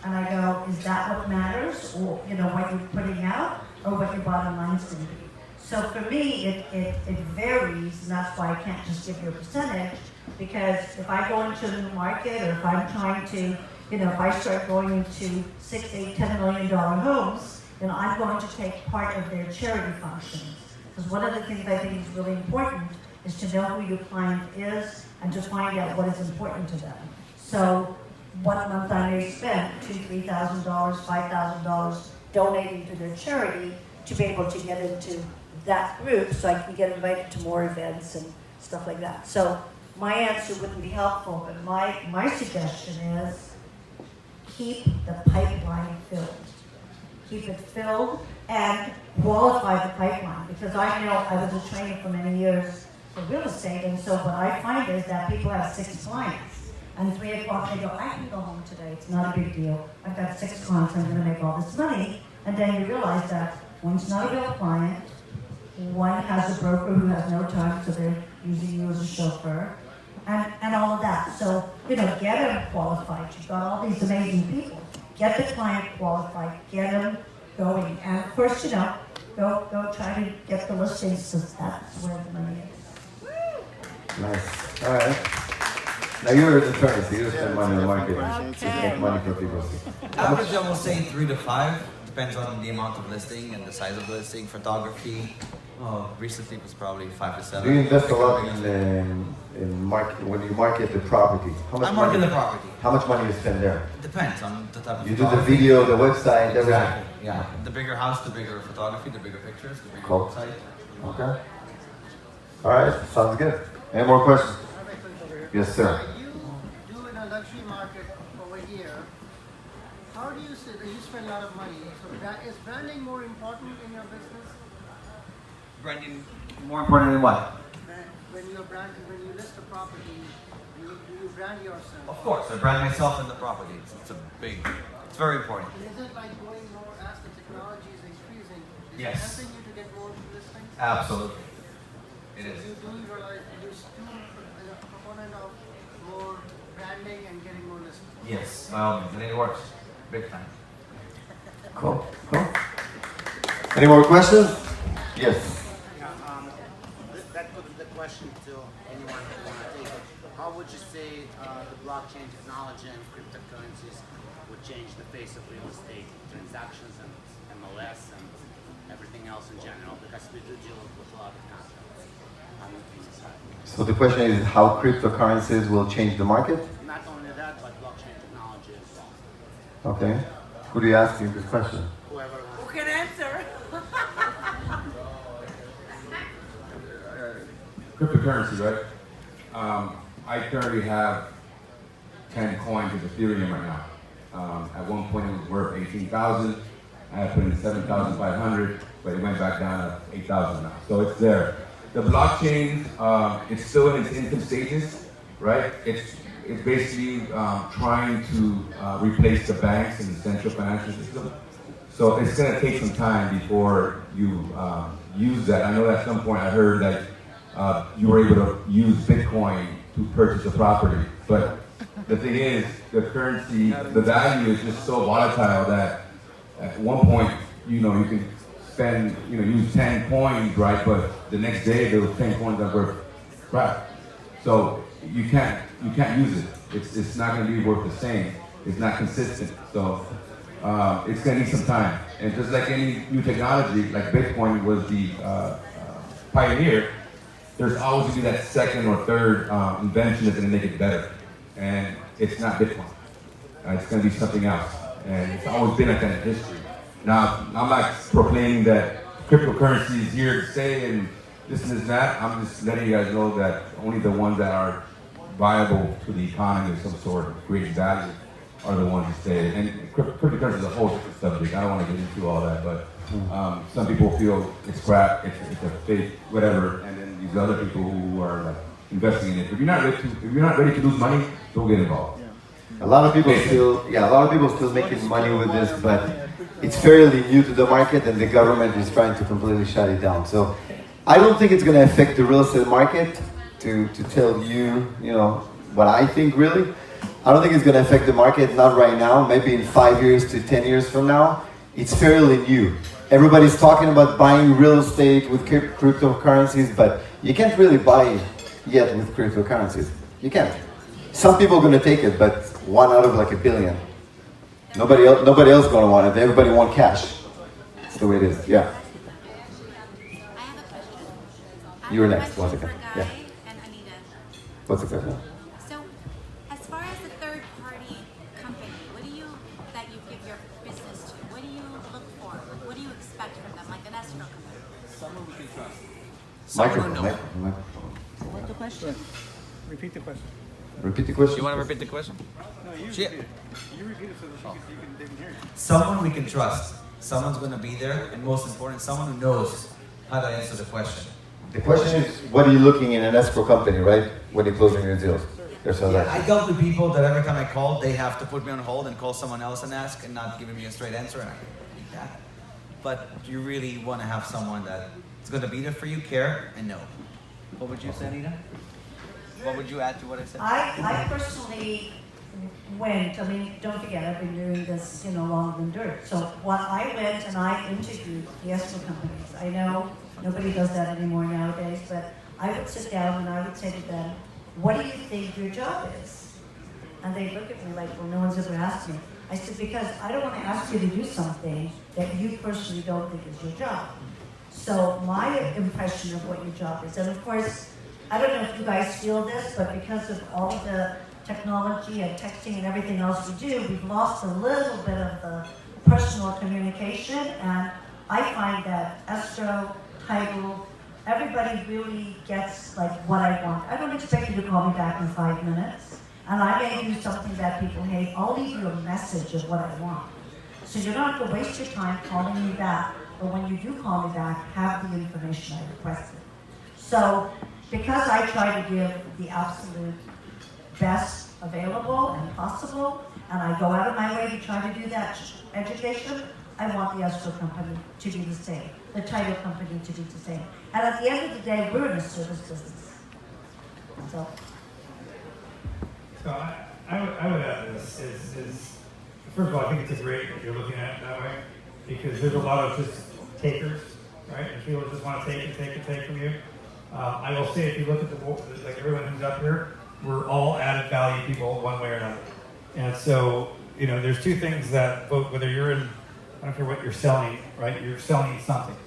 And I go, is that what matters? Or, what you're putting out or what your bottom line's going to be? So for me, it varies, and that's why I can't just give you a percentage, because if I go into the market or if I'm trying to, if I start going into $6, $8, $10 million homes, then I'm going to take part of their charity functions. Because one of the things I think is really important is to know who your client is and to find out what is important to them. So one month I may spend $2,000, $3,000, $5,000 donating to their charity to be able to get into that group so I can get invited to more events and stuff like that. So my answer wouldn't be helpful, but my suggestion is keep the pipeline filled. Keep it filled and qualify the pipeline, because I know I was a trainer for many years for real estate, and so what I find is that people have 6 clients, and 3 o'clock they go, I can go home today, it's not a big deal. I've got 6 clients, I'm gonna make all this money, and then you realize that one's not a real client, one has a broker who has no time, so they're using you as a chauffeur, and all of that. So, get them qualified. You've got all these amazing people. Get the client qualified, get them going. And of course, go try to get the listings, because that's where the money is. Nice. All right. Now you're an attorney, so you don't spend money on marketing. You make money for people. Average, I will say 3 to 5. Depends on the amount of listing and the size of the listing, photography. Recently it was probably 5 to 7. Do you invest a lot in market when you market the property? I market the property. How much money you spend there? It depends on the type of You do the video, the website, everything. Exactly. Yeah. The bigger house, the bigger photography, the bigger pictures, the bigger website. Okay. All right. Sounds good. Any more questions? Yes, sir. You do in a luxury market over here. How do you say that you spend a lot of money? So is branding more important in your business? Branding more important than what? When you list a property, do you brand yourself? Of course, I brand myself in the property. It's very important. And is it like going more as the technology is increasing? Is Yes. it helping you to get more listings? Absolutely. It is. You realize you're still a proponent of more branding and getting more listings? Yes, by all means, and it works. Big time. Cool. Any more questions? Yes. That puts the question to anyone who want to take it. How would you say the blockchain technology and cryptocurrencies would change the face of real estate transactions and MLS and everything else in general? Because we do deal with a lot of contracts on the society. So the question is how cryptocurrencies will change the market? Not only that, but blockchain technology as well. Okay. Who do you ask you this question? Whoever wants. Who can answer? Cryptocurrency, right? I currently have 10 coins of Ethereum right now. At one point it was worth 18,000. I had put in 7,500, but it went back down to 8,000 now. So it's there. The blockchain, it's still in its infant stages, right? It's basically trying to replace the banks and the central financial system. So it's going to take some time before you use that. I know at some point I heard that you were able to use Bitcoin to purchase a property. But the thing is, the currency, the value is just so volatile that at one point, you can spend, use 10 coins, right? But the next day, those 10 coins are worth crap. So you can't use it. It's not going to be worth the same. It's not consistent. So it's going to need some time. And just like any new technology, like Bitcoin was the pioneer, there's always going to be that second or third invention that's going to make it better. And it's not Bitcoin. It's going to be something else. And it's always been like that in history. Now, I'm not proclaiming that cryptocurrency is here to stay and this and that. I'm just letting you guys know that only the ones that are viable to the economy of some sort of great value are the ones that stay. And cryptocurrency is a whole different subject. I don't want to get into all that, but some people feel it's crap, it's a fake, whatever. And then these other people who are like investing in it. If you're not ready to lose money, don't get involved. A lot of people still making money with this, but it's fairly new to the market, and the government is trying to completely shut it down. So I don't think it's going to affect the real estate market. To tell you, what I think really. I don't think it's going to affect the market, not right now, maybe in 5 years to 10 years from now. It's fairly new. Everybody's talking about buying real estate with cryptocurrencies, but you can't really buy yet with cryptocurrencies. You can't. Some people are going to take it, but 1 out of like a billion. Nobody else going to want it. Everybody want cash. That's the way it is. Yeah. I have a question. You were next. One second. Yeah. And Anita. What's the question? So, as far as the third-party company, what do you that you give your business to? What do you look for? What do you expect from them, like an escrow company? Someone we can trust. Microphone. What's the question? Repeat the question. Repeat the question. You want to repeat the question? No, you Shit. repeat it. You repeat it so that they can hear you. Someone we can trust. Someone's going to be there, and most important, someone who knows how to answer the question. The question is, what are you looking in an escrow company, right? When you're closing your deals. I dealt with people that every time I called, they have to put me on hold and call someone else and ask, and not giving me a straight answer, and I hate that. But you really want to have someone that's going to be there for you, care, and know. What would you say, Anita? What would you add to what I said? I personally went, I mean, don't forget, I've been doing this, longer than dirt. So when I went and I interviewed the escrow companies, I know nobody does that anymore nowadays, but I would sit down and I would say to them, what do you think your job is? And they look at me like, well, no one's ever asked me. I said, because I don't want to ask you to do something that you personally don't think is your job. So my impression of what your job is, and of course, I don't know if you guys feel this, but because of all of the technology and texting and everything else we do, we've lost a little bit of the personal communication, and I find that escrow, title, everybody really gets like what I want. I don't expect you to call me back in 5 minutes, and I may do something that people hate. I'll leave you a message of what I want. So you don't have to waste your time calling me back, but when you do call me back, have the information I requested. So because I try to give the absolute best available and possible, and I go out of my way to try to do that education, I want the escrow company to do the same, the title company to do the same. And at the end of the day, we're in a service business. So I would add this is first of all, I think it's great that you're looking at it that way, because there's a lot of just takers, right? And people just want to take from you. I will say, if you look at like everyone who's up here, we're all added value people one way or another. And so, there's two things that, whether you're in, I don't care what you're selling, right? You're selling something.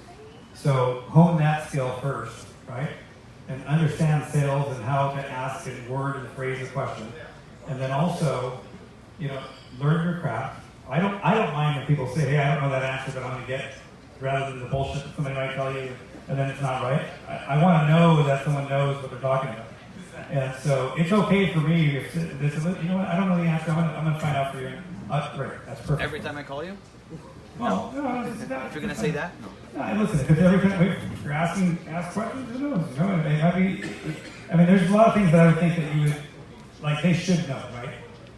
So hone that skill first, right? And understand sales and how to ask and word and phrase a question. And then also, learn your craft. I don't mind when people say, hey, I don't know that answer, but I'm going to get, rather than the bullshit that somebody might tell you, and then it's not right. I want to know that someone knows what they're talking about. And so it's okay for me if this is, I don't know the answer, I'm going to find out for you. Great, that's perfect. Every time I call you? Well, no, if you're going to say that? No. Listen, if every time if you're ask questions, who knows? It might be, there's a lot of things that I would think that you would, like, they should know, right?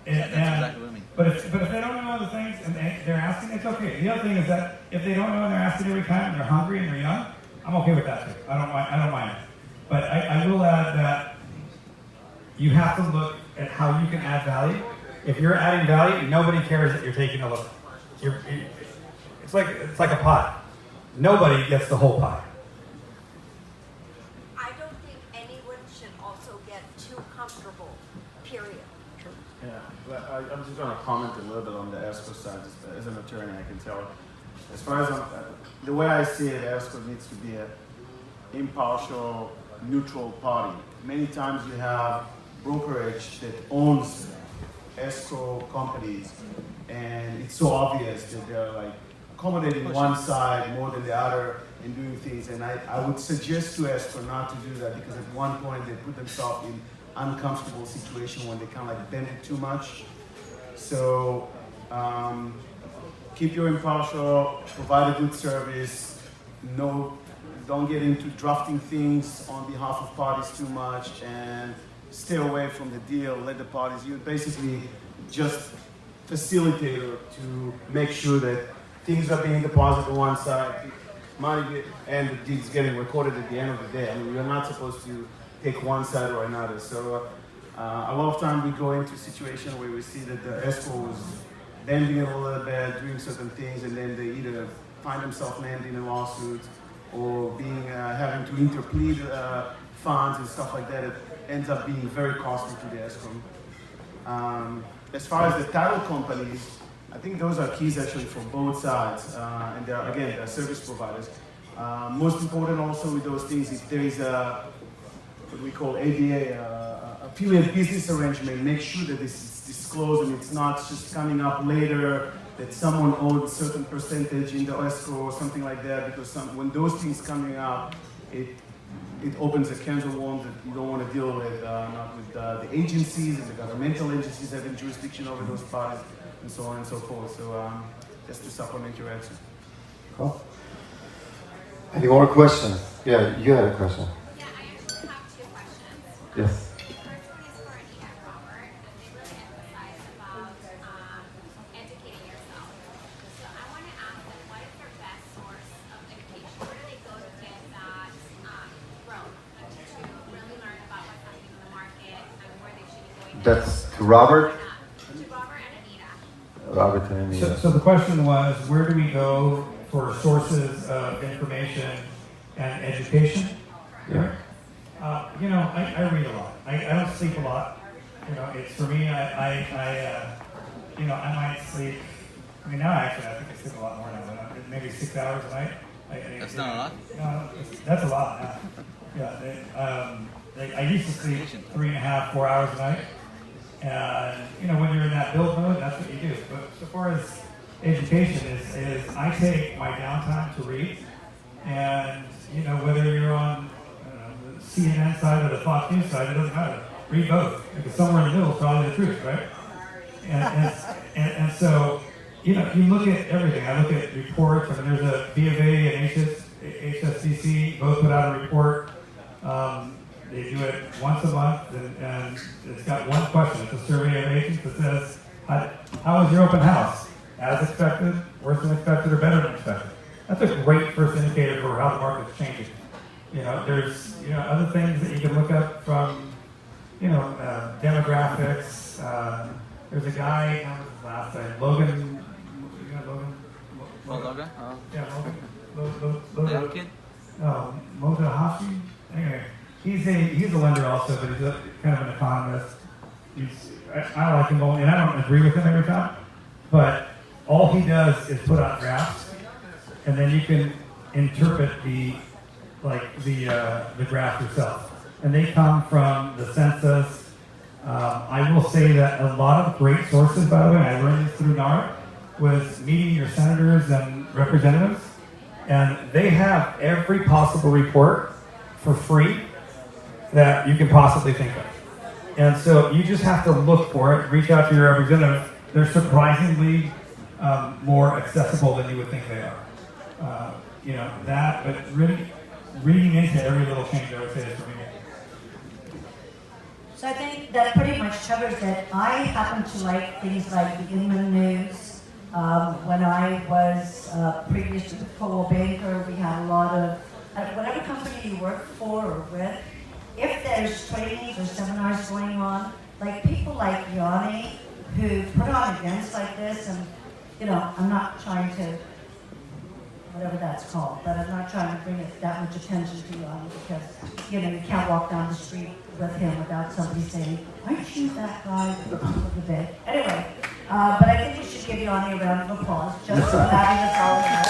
That's exactly what I mean. But if they don't know other things and they're asking, it's okay. The other thing is that if they don't know and they're asking every time and they're hungry and they're young, I'm okay with that too. I don't mind it. But I will add that you have to look at how you can add value. If you're adding value, nobody cares that you're taking a look. It's like a pie. Nobody gets the whole pie. I don't think anyone should also get too comfortable, period. Yeah, but I'm just going to comment a little bit on the escrow side. As an attorney, I can tell. As far as the way I see it, escrow needs to be an impartial, neutral party. Many times you have brokerage that owns escrow companies, and it's so obvious that they're like accommodating one side more than the other and doing things. And I would suggest to escrow not to do that, because at one point they put themselves in uncomfortable situation when they kind of like bend it too much. So keep your impartial, provide a good service. No, don't get into drafting things on behalf of parties too much, and stay away from the deal. Let the parties, you're basically just facilitator to make sure that things are being deposited on one side, money and the deeds getting recorded at the end of the day. You're not supposed to take one side or another. So A lot of time we go into a situation where we see that the escrow is bending it a little bit, doing certain things, and then they either find themselves named in a lawsuit or being having to interplead funds and stuff like that. It ends up being very costly to the escrow. As far as the title companies, I think those are keys actually for both sides, and they're service providers. Most important also with those things, if there is what we call ABA, affiliate business arrangement, make sure that this is disclosed and it's not just coming up later that someone owed a certain percentage in the escrow or something like that, because when those things coming up, it opens a can of worms that you don't want to deal with, not with the agencies and the governmental agencies having jurisdiction over those parties, and so on and so forth. So just to supplement your answer. Cool. Any more questions? Yeah, you had a question. Yeah, I actually have two questions. Yes. The first one is for Anita and Robert, and they really emphasize about educating yourself. So I want to ask them, what is their best source of education? Where do they go to get that growth, to really learn about what's happening in the market and where they should be going? That's to Robert? To Robert and Anita. Robert and Anita. So the question was, where do we go for sources of information and education? Yeah. You know, I read a lot. I don't sleep a lot. You know, it's for me. You know, I might sleep. I mean, now actually, I think I sleep a lot more now. But maybe 6 hours a night. That's not a lot. No, that's a lot. Yeah. I used to sleep 3.5, 4 hours a night. And you know, when you're in that build mode, that's what you do. But so far as education is I take my downtime to read, and you know, whether you're on the CNN side or the Fox News side, it doesn't matter. Read both, because somewhere in the middle is probably the truth, right? And so, you know, you look at everything. I look at reports. I mean, there's a B of A and HSBC both put out a report. They do it once a month, and it's got one question. It's a survey of agents that says, how was your open house? As expected, worse than expected, or better than expected? That's a great first indicator for how the market's changing. You know, there's other things that you can look up from, demographics. There's a guy, what was his last name? Logan. You know Logan? Logan? Yeah, Logan. Little kid? No, Motahashi. Anyway, he's a lender also, but he's kind of an economist. I like him, and I don't agree with him every time, but all he does is put out graphs, and then you can interpret the graph yourself. And they come from the census. I will say that a lot of great sources, by the way, I learned this through NAR, was meeting your senators and representatives, and they have every possible report for free that you can possibly think of. And so you just have to look for it, reach out to your representative. They're surprisingly more accessible than you would think they are. But really reading into every little change, I would say, is for me. So I think that pretty much covers it. I happen to like things like the Inland News. When I was previous to the Coal Banker, we had a lot of, whatever company you work for or with, if there's trainings or seminars going on, like people like Yanni, who put on events like this, and I'm not trying to, whatever that's called, but I'm not trying to bring it that much attention to Yanni, because you can't walk down the street with him without somebody saying, aren't you that guy at the top of the bed? Anyway, but I think we should give Yanni a round of applause just for having us all here.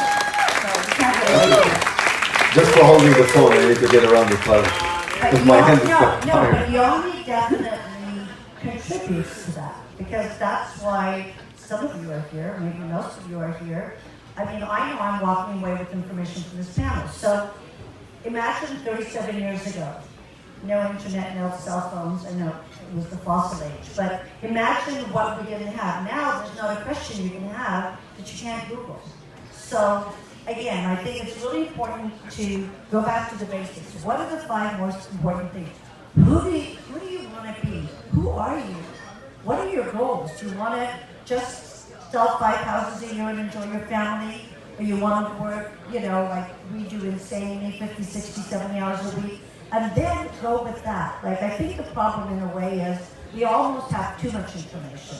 So we can't get Just for holding the phone, I need to get around the phone. Because my hand is so tired. But Yanni definitely contributes to that, because that's why some of you are here, maybe most of you are here. I mean, I know I'm walking away with information from this panel. So imagine 37 years ago, no internet, no cell phones, and no, it was the fossil age. But imagine what we didn't have. Now there's not a question you can have that you can't Google. So again, I think it's really important to go back to the basics. What are the 5 most important things? Who do you want to be? Who are you? What are your goals? Do you want to just sell 5 houses a year and enjoy your family? Or you want to work, like we do insanely, 50, 60, 70 hours a week? And then go with that. Like, I think the problem in a way is we almost have too much information.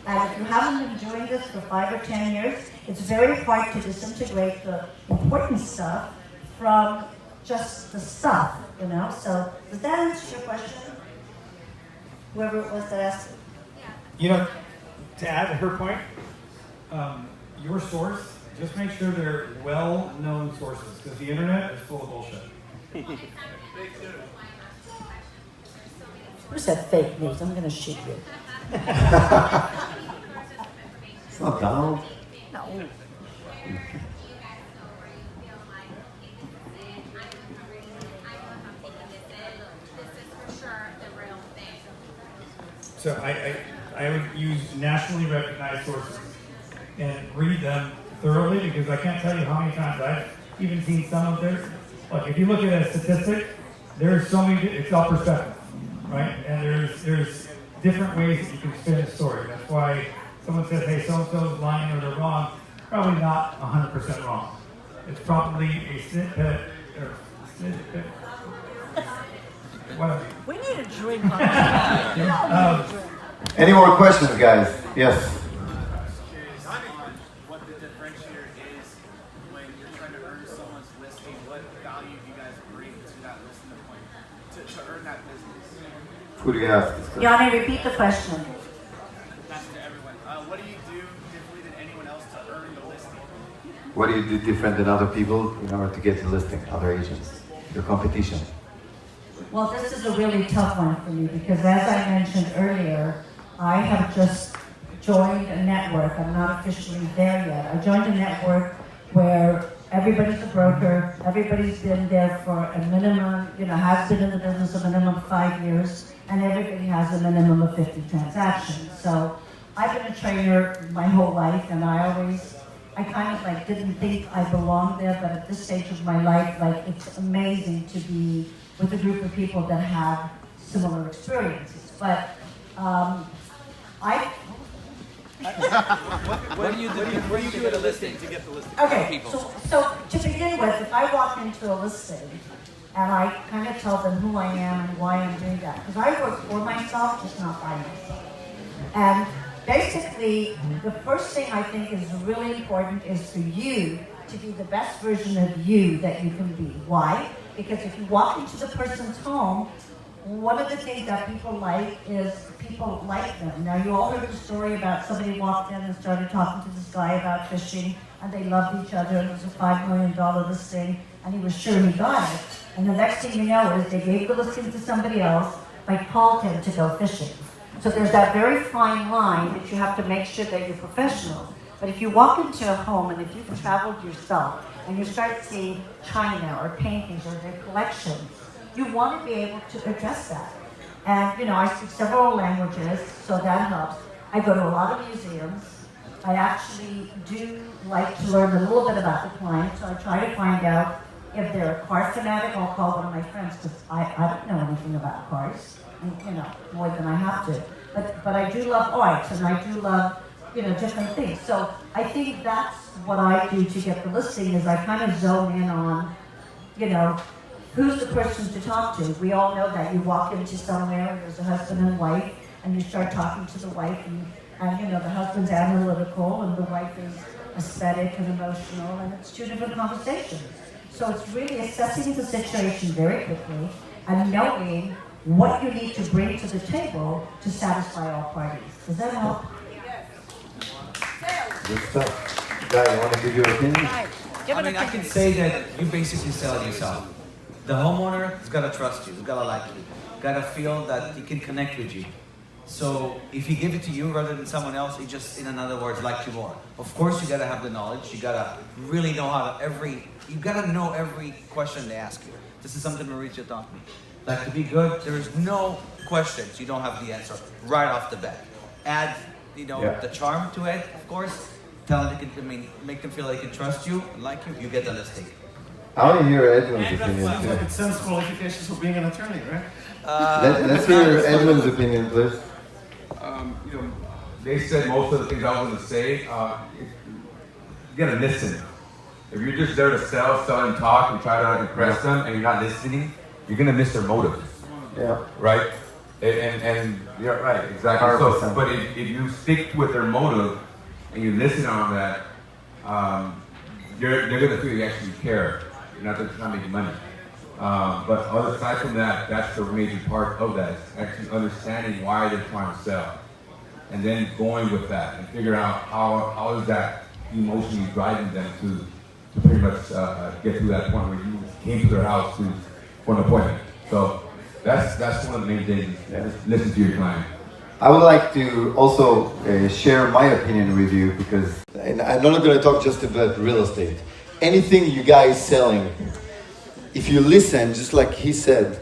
And if you haven't been doing this for 5 or 10 years, it's very hard to disintegrate the important stuff from just the stuff, you know? So does that answer your question? Whoever it was that asked it. You know, to add to her point, your source, just make sure they're well-known sources, because the internet is full of bullshit. Who said fake news? I'm going to shoot you. It's not Donald. No. So I would use nationally recognized sources and read them thoroughly, because I can't tell you how many times I've even seen some of theirs. Like if you look at a statistic, there's so many, it's all perspective, right? And there's different ways that you can spin a story. That's why someone says, hey, so-and-so is lying or they're wrong. Probably not 100% wrong. It's probably a snippet, or snippet, whatever. We need a drink on Any more questions, guys? Yes. What the differentiator is when you're trying to earn someone's listing, what value do you guys bring to that listing appointment to earn that business? Who do you ask? Yanni, repeat the question. That's to everyone. What do you do differently than anyone else to earn the listing? What do you do different than other people in order to get the listing, other agents, your competition? Well, this is a really tough one for me, because as I mentioned earlier, I have just joined a network. I'm not officially there yet. I joined a network where everybody's a broker, everybody's been there for a minimum, has been in the business a minimum of 5 years, and everybody has a minimum of 50 transactions. So I've been a trainer my whole life, and I kind of didn't think I belonged there, but at this stage of my life, it's amazing to be with a group of people that have similar experiences. But What do you do at a listing to get the listing? Okay, so to begin with, if I walk into a listing and I kind of tell them who I am and why I'm doing that, because I work for myself, just not by myself. And basically, the first thing I think is really important is for you to be the best version of you that you can be. Why? Because if you walk into the person's home, one of the things that people like is people like them. Now, you all heard the story about somebody walked in and started talking to this guy about fishing, and they loved each other, and it was a $5 million listing, and he was sure he got it. And the next thing you know is they gave the listing to somebody else, called him to go fishing. So there's that very fine line that you have to make sure that you're professional. But if you walk into a home and if you've traveled yourself and you start seeing china or paintings or their collections, you want to be able to address that. And I speak several languages, so that helps. I go to a lot of museums. I actually do like to learn a little bit about the client, so I try to find out if they're a car fanatic. I'll call one of my friends because I don't know anything about cars, more than I have to. But I do love art, and I do love different things. So I think that's what I do to get the listing, is I kind of zone in on, who's the person to talk to. We all know that you walk into somewhere and there's a husband and wife, and you start talking to the wife, and the husband's analytical and the wife is aesthetic and emotional, and it's two different conversations. So it's really assessing the situation very quickly and knowing what you need to bring to the table to satisfy all parties. Does that help? Good stuff. Guy, you want to give your opinion? I can say that you basically sell yourself. The homeowner has got to trust you, he's got to like you, got to feel that he can connect with you. So if he give it to you rather than someone else, he just, in other words, likes you more. Of course, you got to have the knowledge. You got to really know you got to know every question they ask you. This is something Mauricio taught me. To be good, there is no questions you don't have the answer right off the bat. Add, the charm to it, of course. Tell them make them feel they can trust you, like you get the listing. I want to hear Edwin's opinion too. It sounds qualifications for being an attorney, right? Let's hear Edwin's opinion, please. They said most of the things I was going to say. You gotta listen. If you're just there to sell and talk and try to impress them, and you're not listening, you're gonna miss their motive. Yeah. Right? And you're right, exactly. So, but if you stick with their motive and you listen on that, they're going to feel you actually care. You're not just trying to make money. But aside from that, that's the major part of that, is actually understanding why they're trying to sell. And then going with that and figure out how is that emotionally driving them to pretty much get to that point where you came to their house for an appointment. So that's one of the main things. Just listen to your client. I would like to also share my opinion with you, because and I'm not going to talk just about real estate. Anything you guys selling, if you listen, just like he said,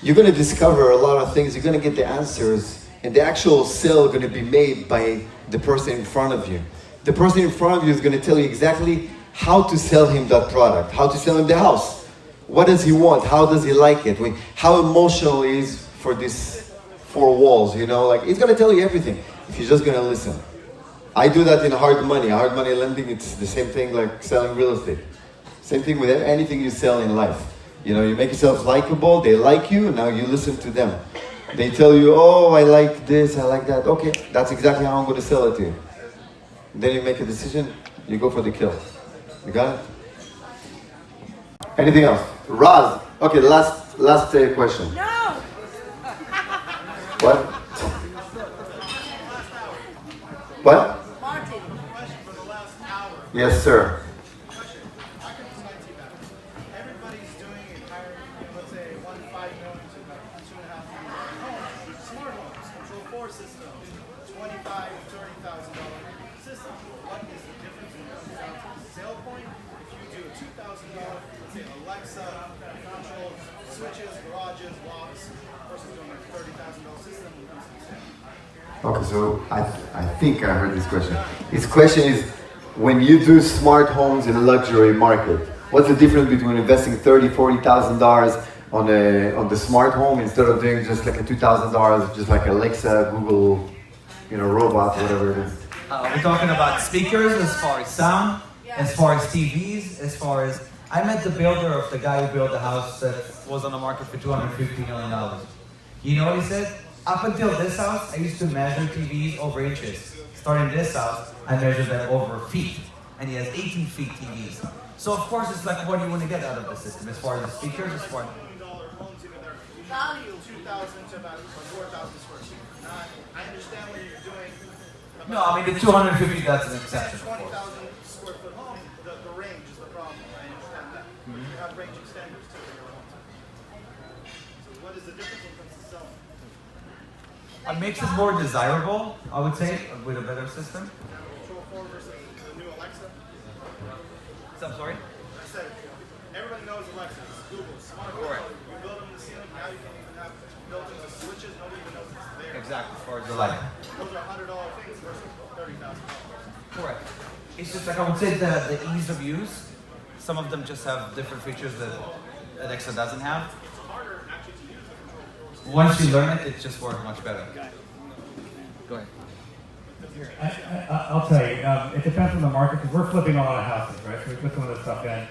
you're going to discover a lot of things. You're going to get the answers, and the actual sale is going to be made by the person in front of you. The person in front of you is going to tell you exactly how to sell him that product, how to sell him the house. What does he want? How does he like it? How emotional he is for these four walls, you know? Like, he's going to tell you everything if you're just going to listen. I do that in hard money. Hard money lending, it's the same thing like selling real estate. Same thing with anything you sell in life. You know, you make yourself likable, they like you, now you listen to them. They tell you, oh, I like this, I like that. Okay, that's exactly how I'm going to sell it to you. Then you make a decision, you go for the kill. You got it? Anything else? Raz, okay, last question. No! What? What? Martin. Yes, sir. Everybody's doing it, hiring, let's say, 1.5 million to about $2.5 million homes, smart homes, Control 4 system, $25,000 to $30,000 system. What is the difference when it comes down to the sale point? If you do a $2,000, let's say Alexa, controls, switches, garages, locks, versus doing a $30,000 system when it comes to the sale. Okay, so I think I heard this question. His question is, when you do smart homes in a luxury market, what's the difference between investing $30,000, $40,000 on the smart home instead of doing just like a $2,000, just like Alexa, Google, you know, robot, whatever it is? We're talking about speakers as far as sound, as far as TVs, as far as... I met the builder of the guy who built the house that was on the market for $250 million. You know what he said? Up until this house, I used to measure TVs over inches. Starting this house, I measured them over feet. And he has 18 feet TVs. So of course, it's like, what do you want to get out of the system? As far as the speakers, as far as... Value 2,000 to about 4,000 square feet. I understand what you're doing. No, I mean the 250, that's an exception. 20,000 square foot home, the range is the problem. I understand that. You have range extenders too in your homes. So what is the difference when it comes to selling? It makes it more desirable, I would say, with a better system. Control 4 versus the new Alexa. I'm sorry? I said, everybody knows Alexa. It's Google, smart home. Correct. You build them in the ceiling, now you can even have built-in switches. Nobody even knows it's there. Exactly, as far as the light. Those are $100 things versus $30,000. Correct. It's just like I would say the ease of use. Some of them just have different features that Alexa doesn't have. Once you learn it, it just works much better. Go ahead. I'll tell you, it depends on the market, because we're flipping a lot of houses, right? So we put some of this stuff in.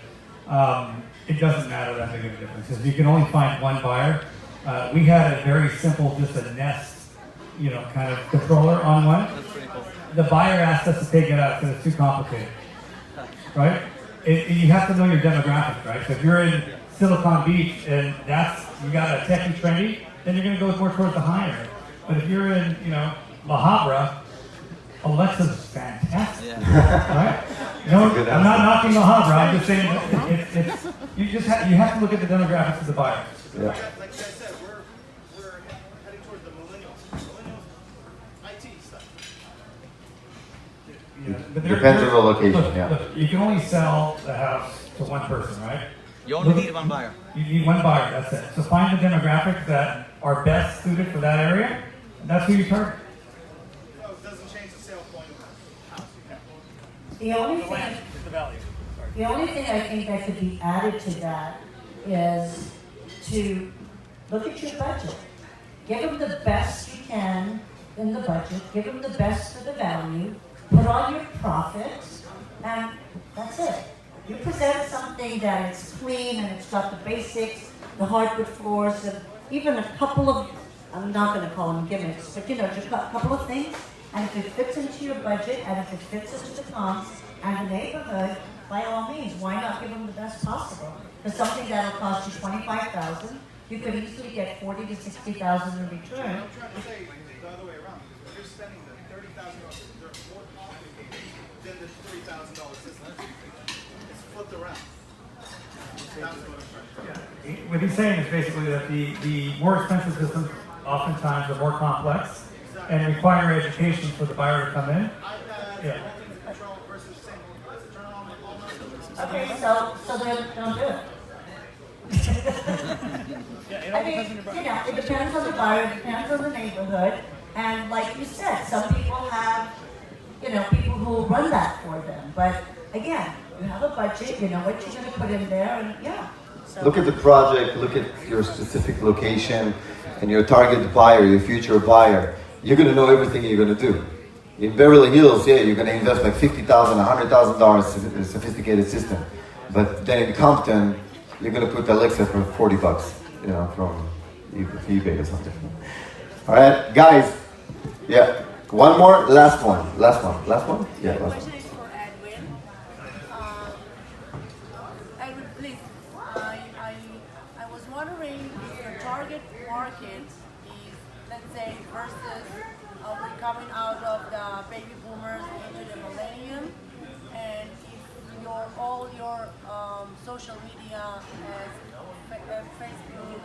It doesn't matter that big of a difference, because you can only find one buyer. We had a very simple, just a Nest, you know, kind of controller on one. The buyer asked us to take it out because it's too complicated, right? You have to know your demographic, right? So if you're in Silicon Beach and you got a techie trendy, then you're going to go more towards the higher. But if you're in, you know, La Habra, Alexa's fantastic, right? No, I'm not knocking La Habra. I'm just saying you have to look at the demographics of the buyer. Yeah. Like I said, we're heading towards the millennials. IT stuff. Depends on the location, yeah. Look, you can only sell the house to one person, right? You only need one buyer. You need one buyer, that's it. So find the demographics that are best suited for that area, and that's who you target. No, it doesn't change the sale point of the house. The only thing, The value. the only thing I think that could be added to that is to look at your budget. Give them the best you can in the budget. Give them the best for the value. Put on your profits, and that's it. You present something that is clean and it's got the basics, the hardwood floors, and even a couple of I'm not going to call them gimmicks, but just a couple of things. And if it fits into your budget, and if it fits into the comps and the neighborhood, by all means, why not give them the best possible? For something that'll cost you $25,000, you could easily get $40,000 to $60,000 in return. I'm trying to say the other way around. If you're spending the $30,000, they're more complicated than the $3,000 system. It's flipped around. That was what I'm trying to say. Yeah. What he's saying is basically that the more expensive systems oftentimes are more complex and require education for the buyer to come in. Yeah. Okay, so then don't do it. I mean, it depends on the buyer, it depends on the neighborhood, and like you said, some people have, people who will run that for them. But again, you have a budget, you know what you're going to put in there, and yeah. So. Look at the project, look at your specific location, and your target buyer, your future buyer. You're going to know everything you're going to do. In Beverly Hills, yeah, you're going to invest like $50,000, $100,000 in a sophisticated system. But then in Compton, you're going to put Alexa for $40, from eBay or something. All right, guys. Yeah, one more, last one. Yeah, last one. Question is for Edwin. Edwin, please. I was wondering if your target market is, let's say, versus we're coming out of the baby boomers into the millennium, and if all your social media as Facebook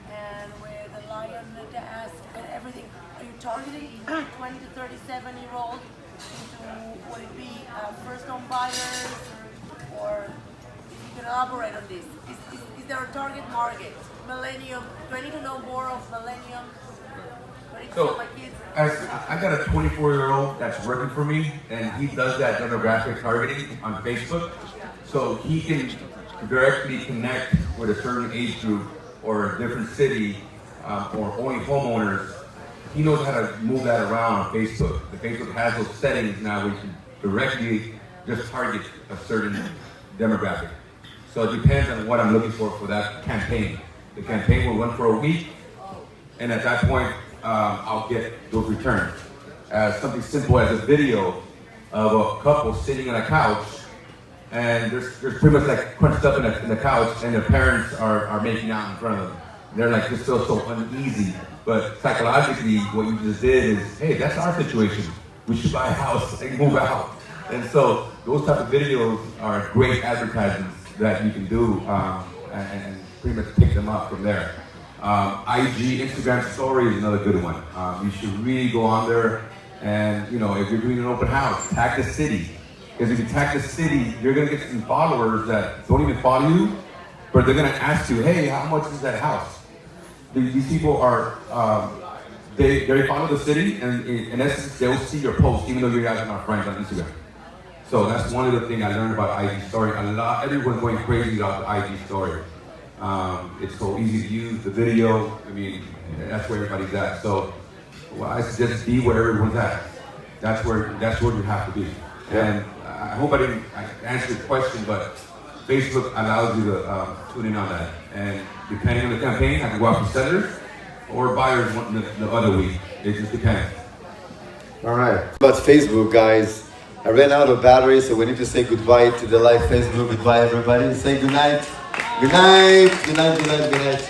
and with the Lion Desk and everything, are you targeting 20 to 37-year-olds into, would it be first home buyers, or if you can elaborate on this? Is there a target market? Millennium, do I need to know more of millennium? So, I got a 24-year-old that's working for me, and he does that demographic targeting on Facebook. So he can directly connect with a certain age group or a different city or only homeowners. He knows how to move that around on Facebook. The Facebook has those settings now where you can directly just target a certain demographic. So it depends on what I'm looking for that campaign. The campaign will run for a week, and at that point, I'll get those returns. Something simple as a video of a couple sitting on a couch, and they're pretty much like crunched up in the couch, and their parents are making out in front of them. They're like just feel so uneasy. But psychologically, what you just did is, hey, that's our situation. We should buy a house and move out. And so those type of videos are great advertisements that you can do and pretty much pick them up from there. IG, Instagram story is another good one. You should really go on there and, if you're doing an open house, tag the city. Because if you tag the city, you're going to get some followers that don't even follow you, but they're going to ask you, hey, how much is that house? These people are, they follow the city, and in essence, they'll see your post, even though you guys are not friends on Instagram. So that's one of the things I learned about IG story. Everyone's going crazy about the IG story. It's so easy to use, the video, that's where everybody's at. So I suggest be where everyone's at. That's where you have to be. And I hope I didn't answer the question, but Facebook allows you to tune in on that. And depending on the campaign, I can go out to sellers or buyers the other week. It just depends. All right. About Facebook, guys. I ran out of battery, so we need to say goodbye to the live Facebook. Goodbye, everybody. Say good night. Good night. Good night. Good night. Good night.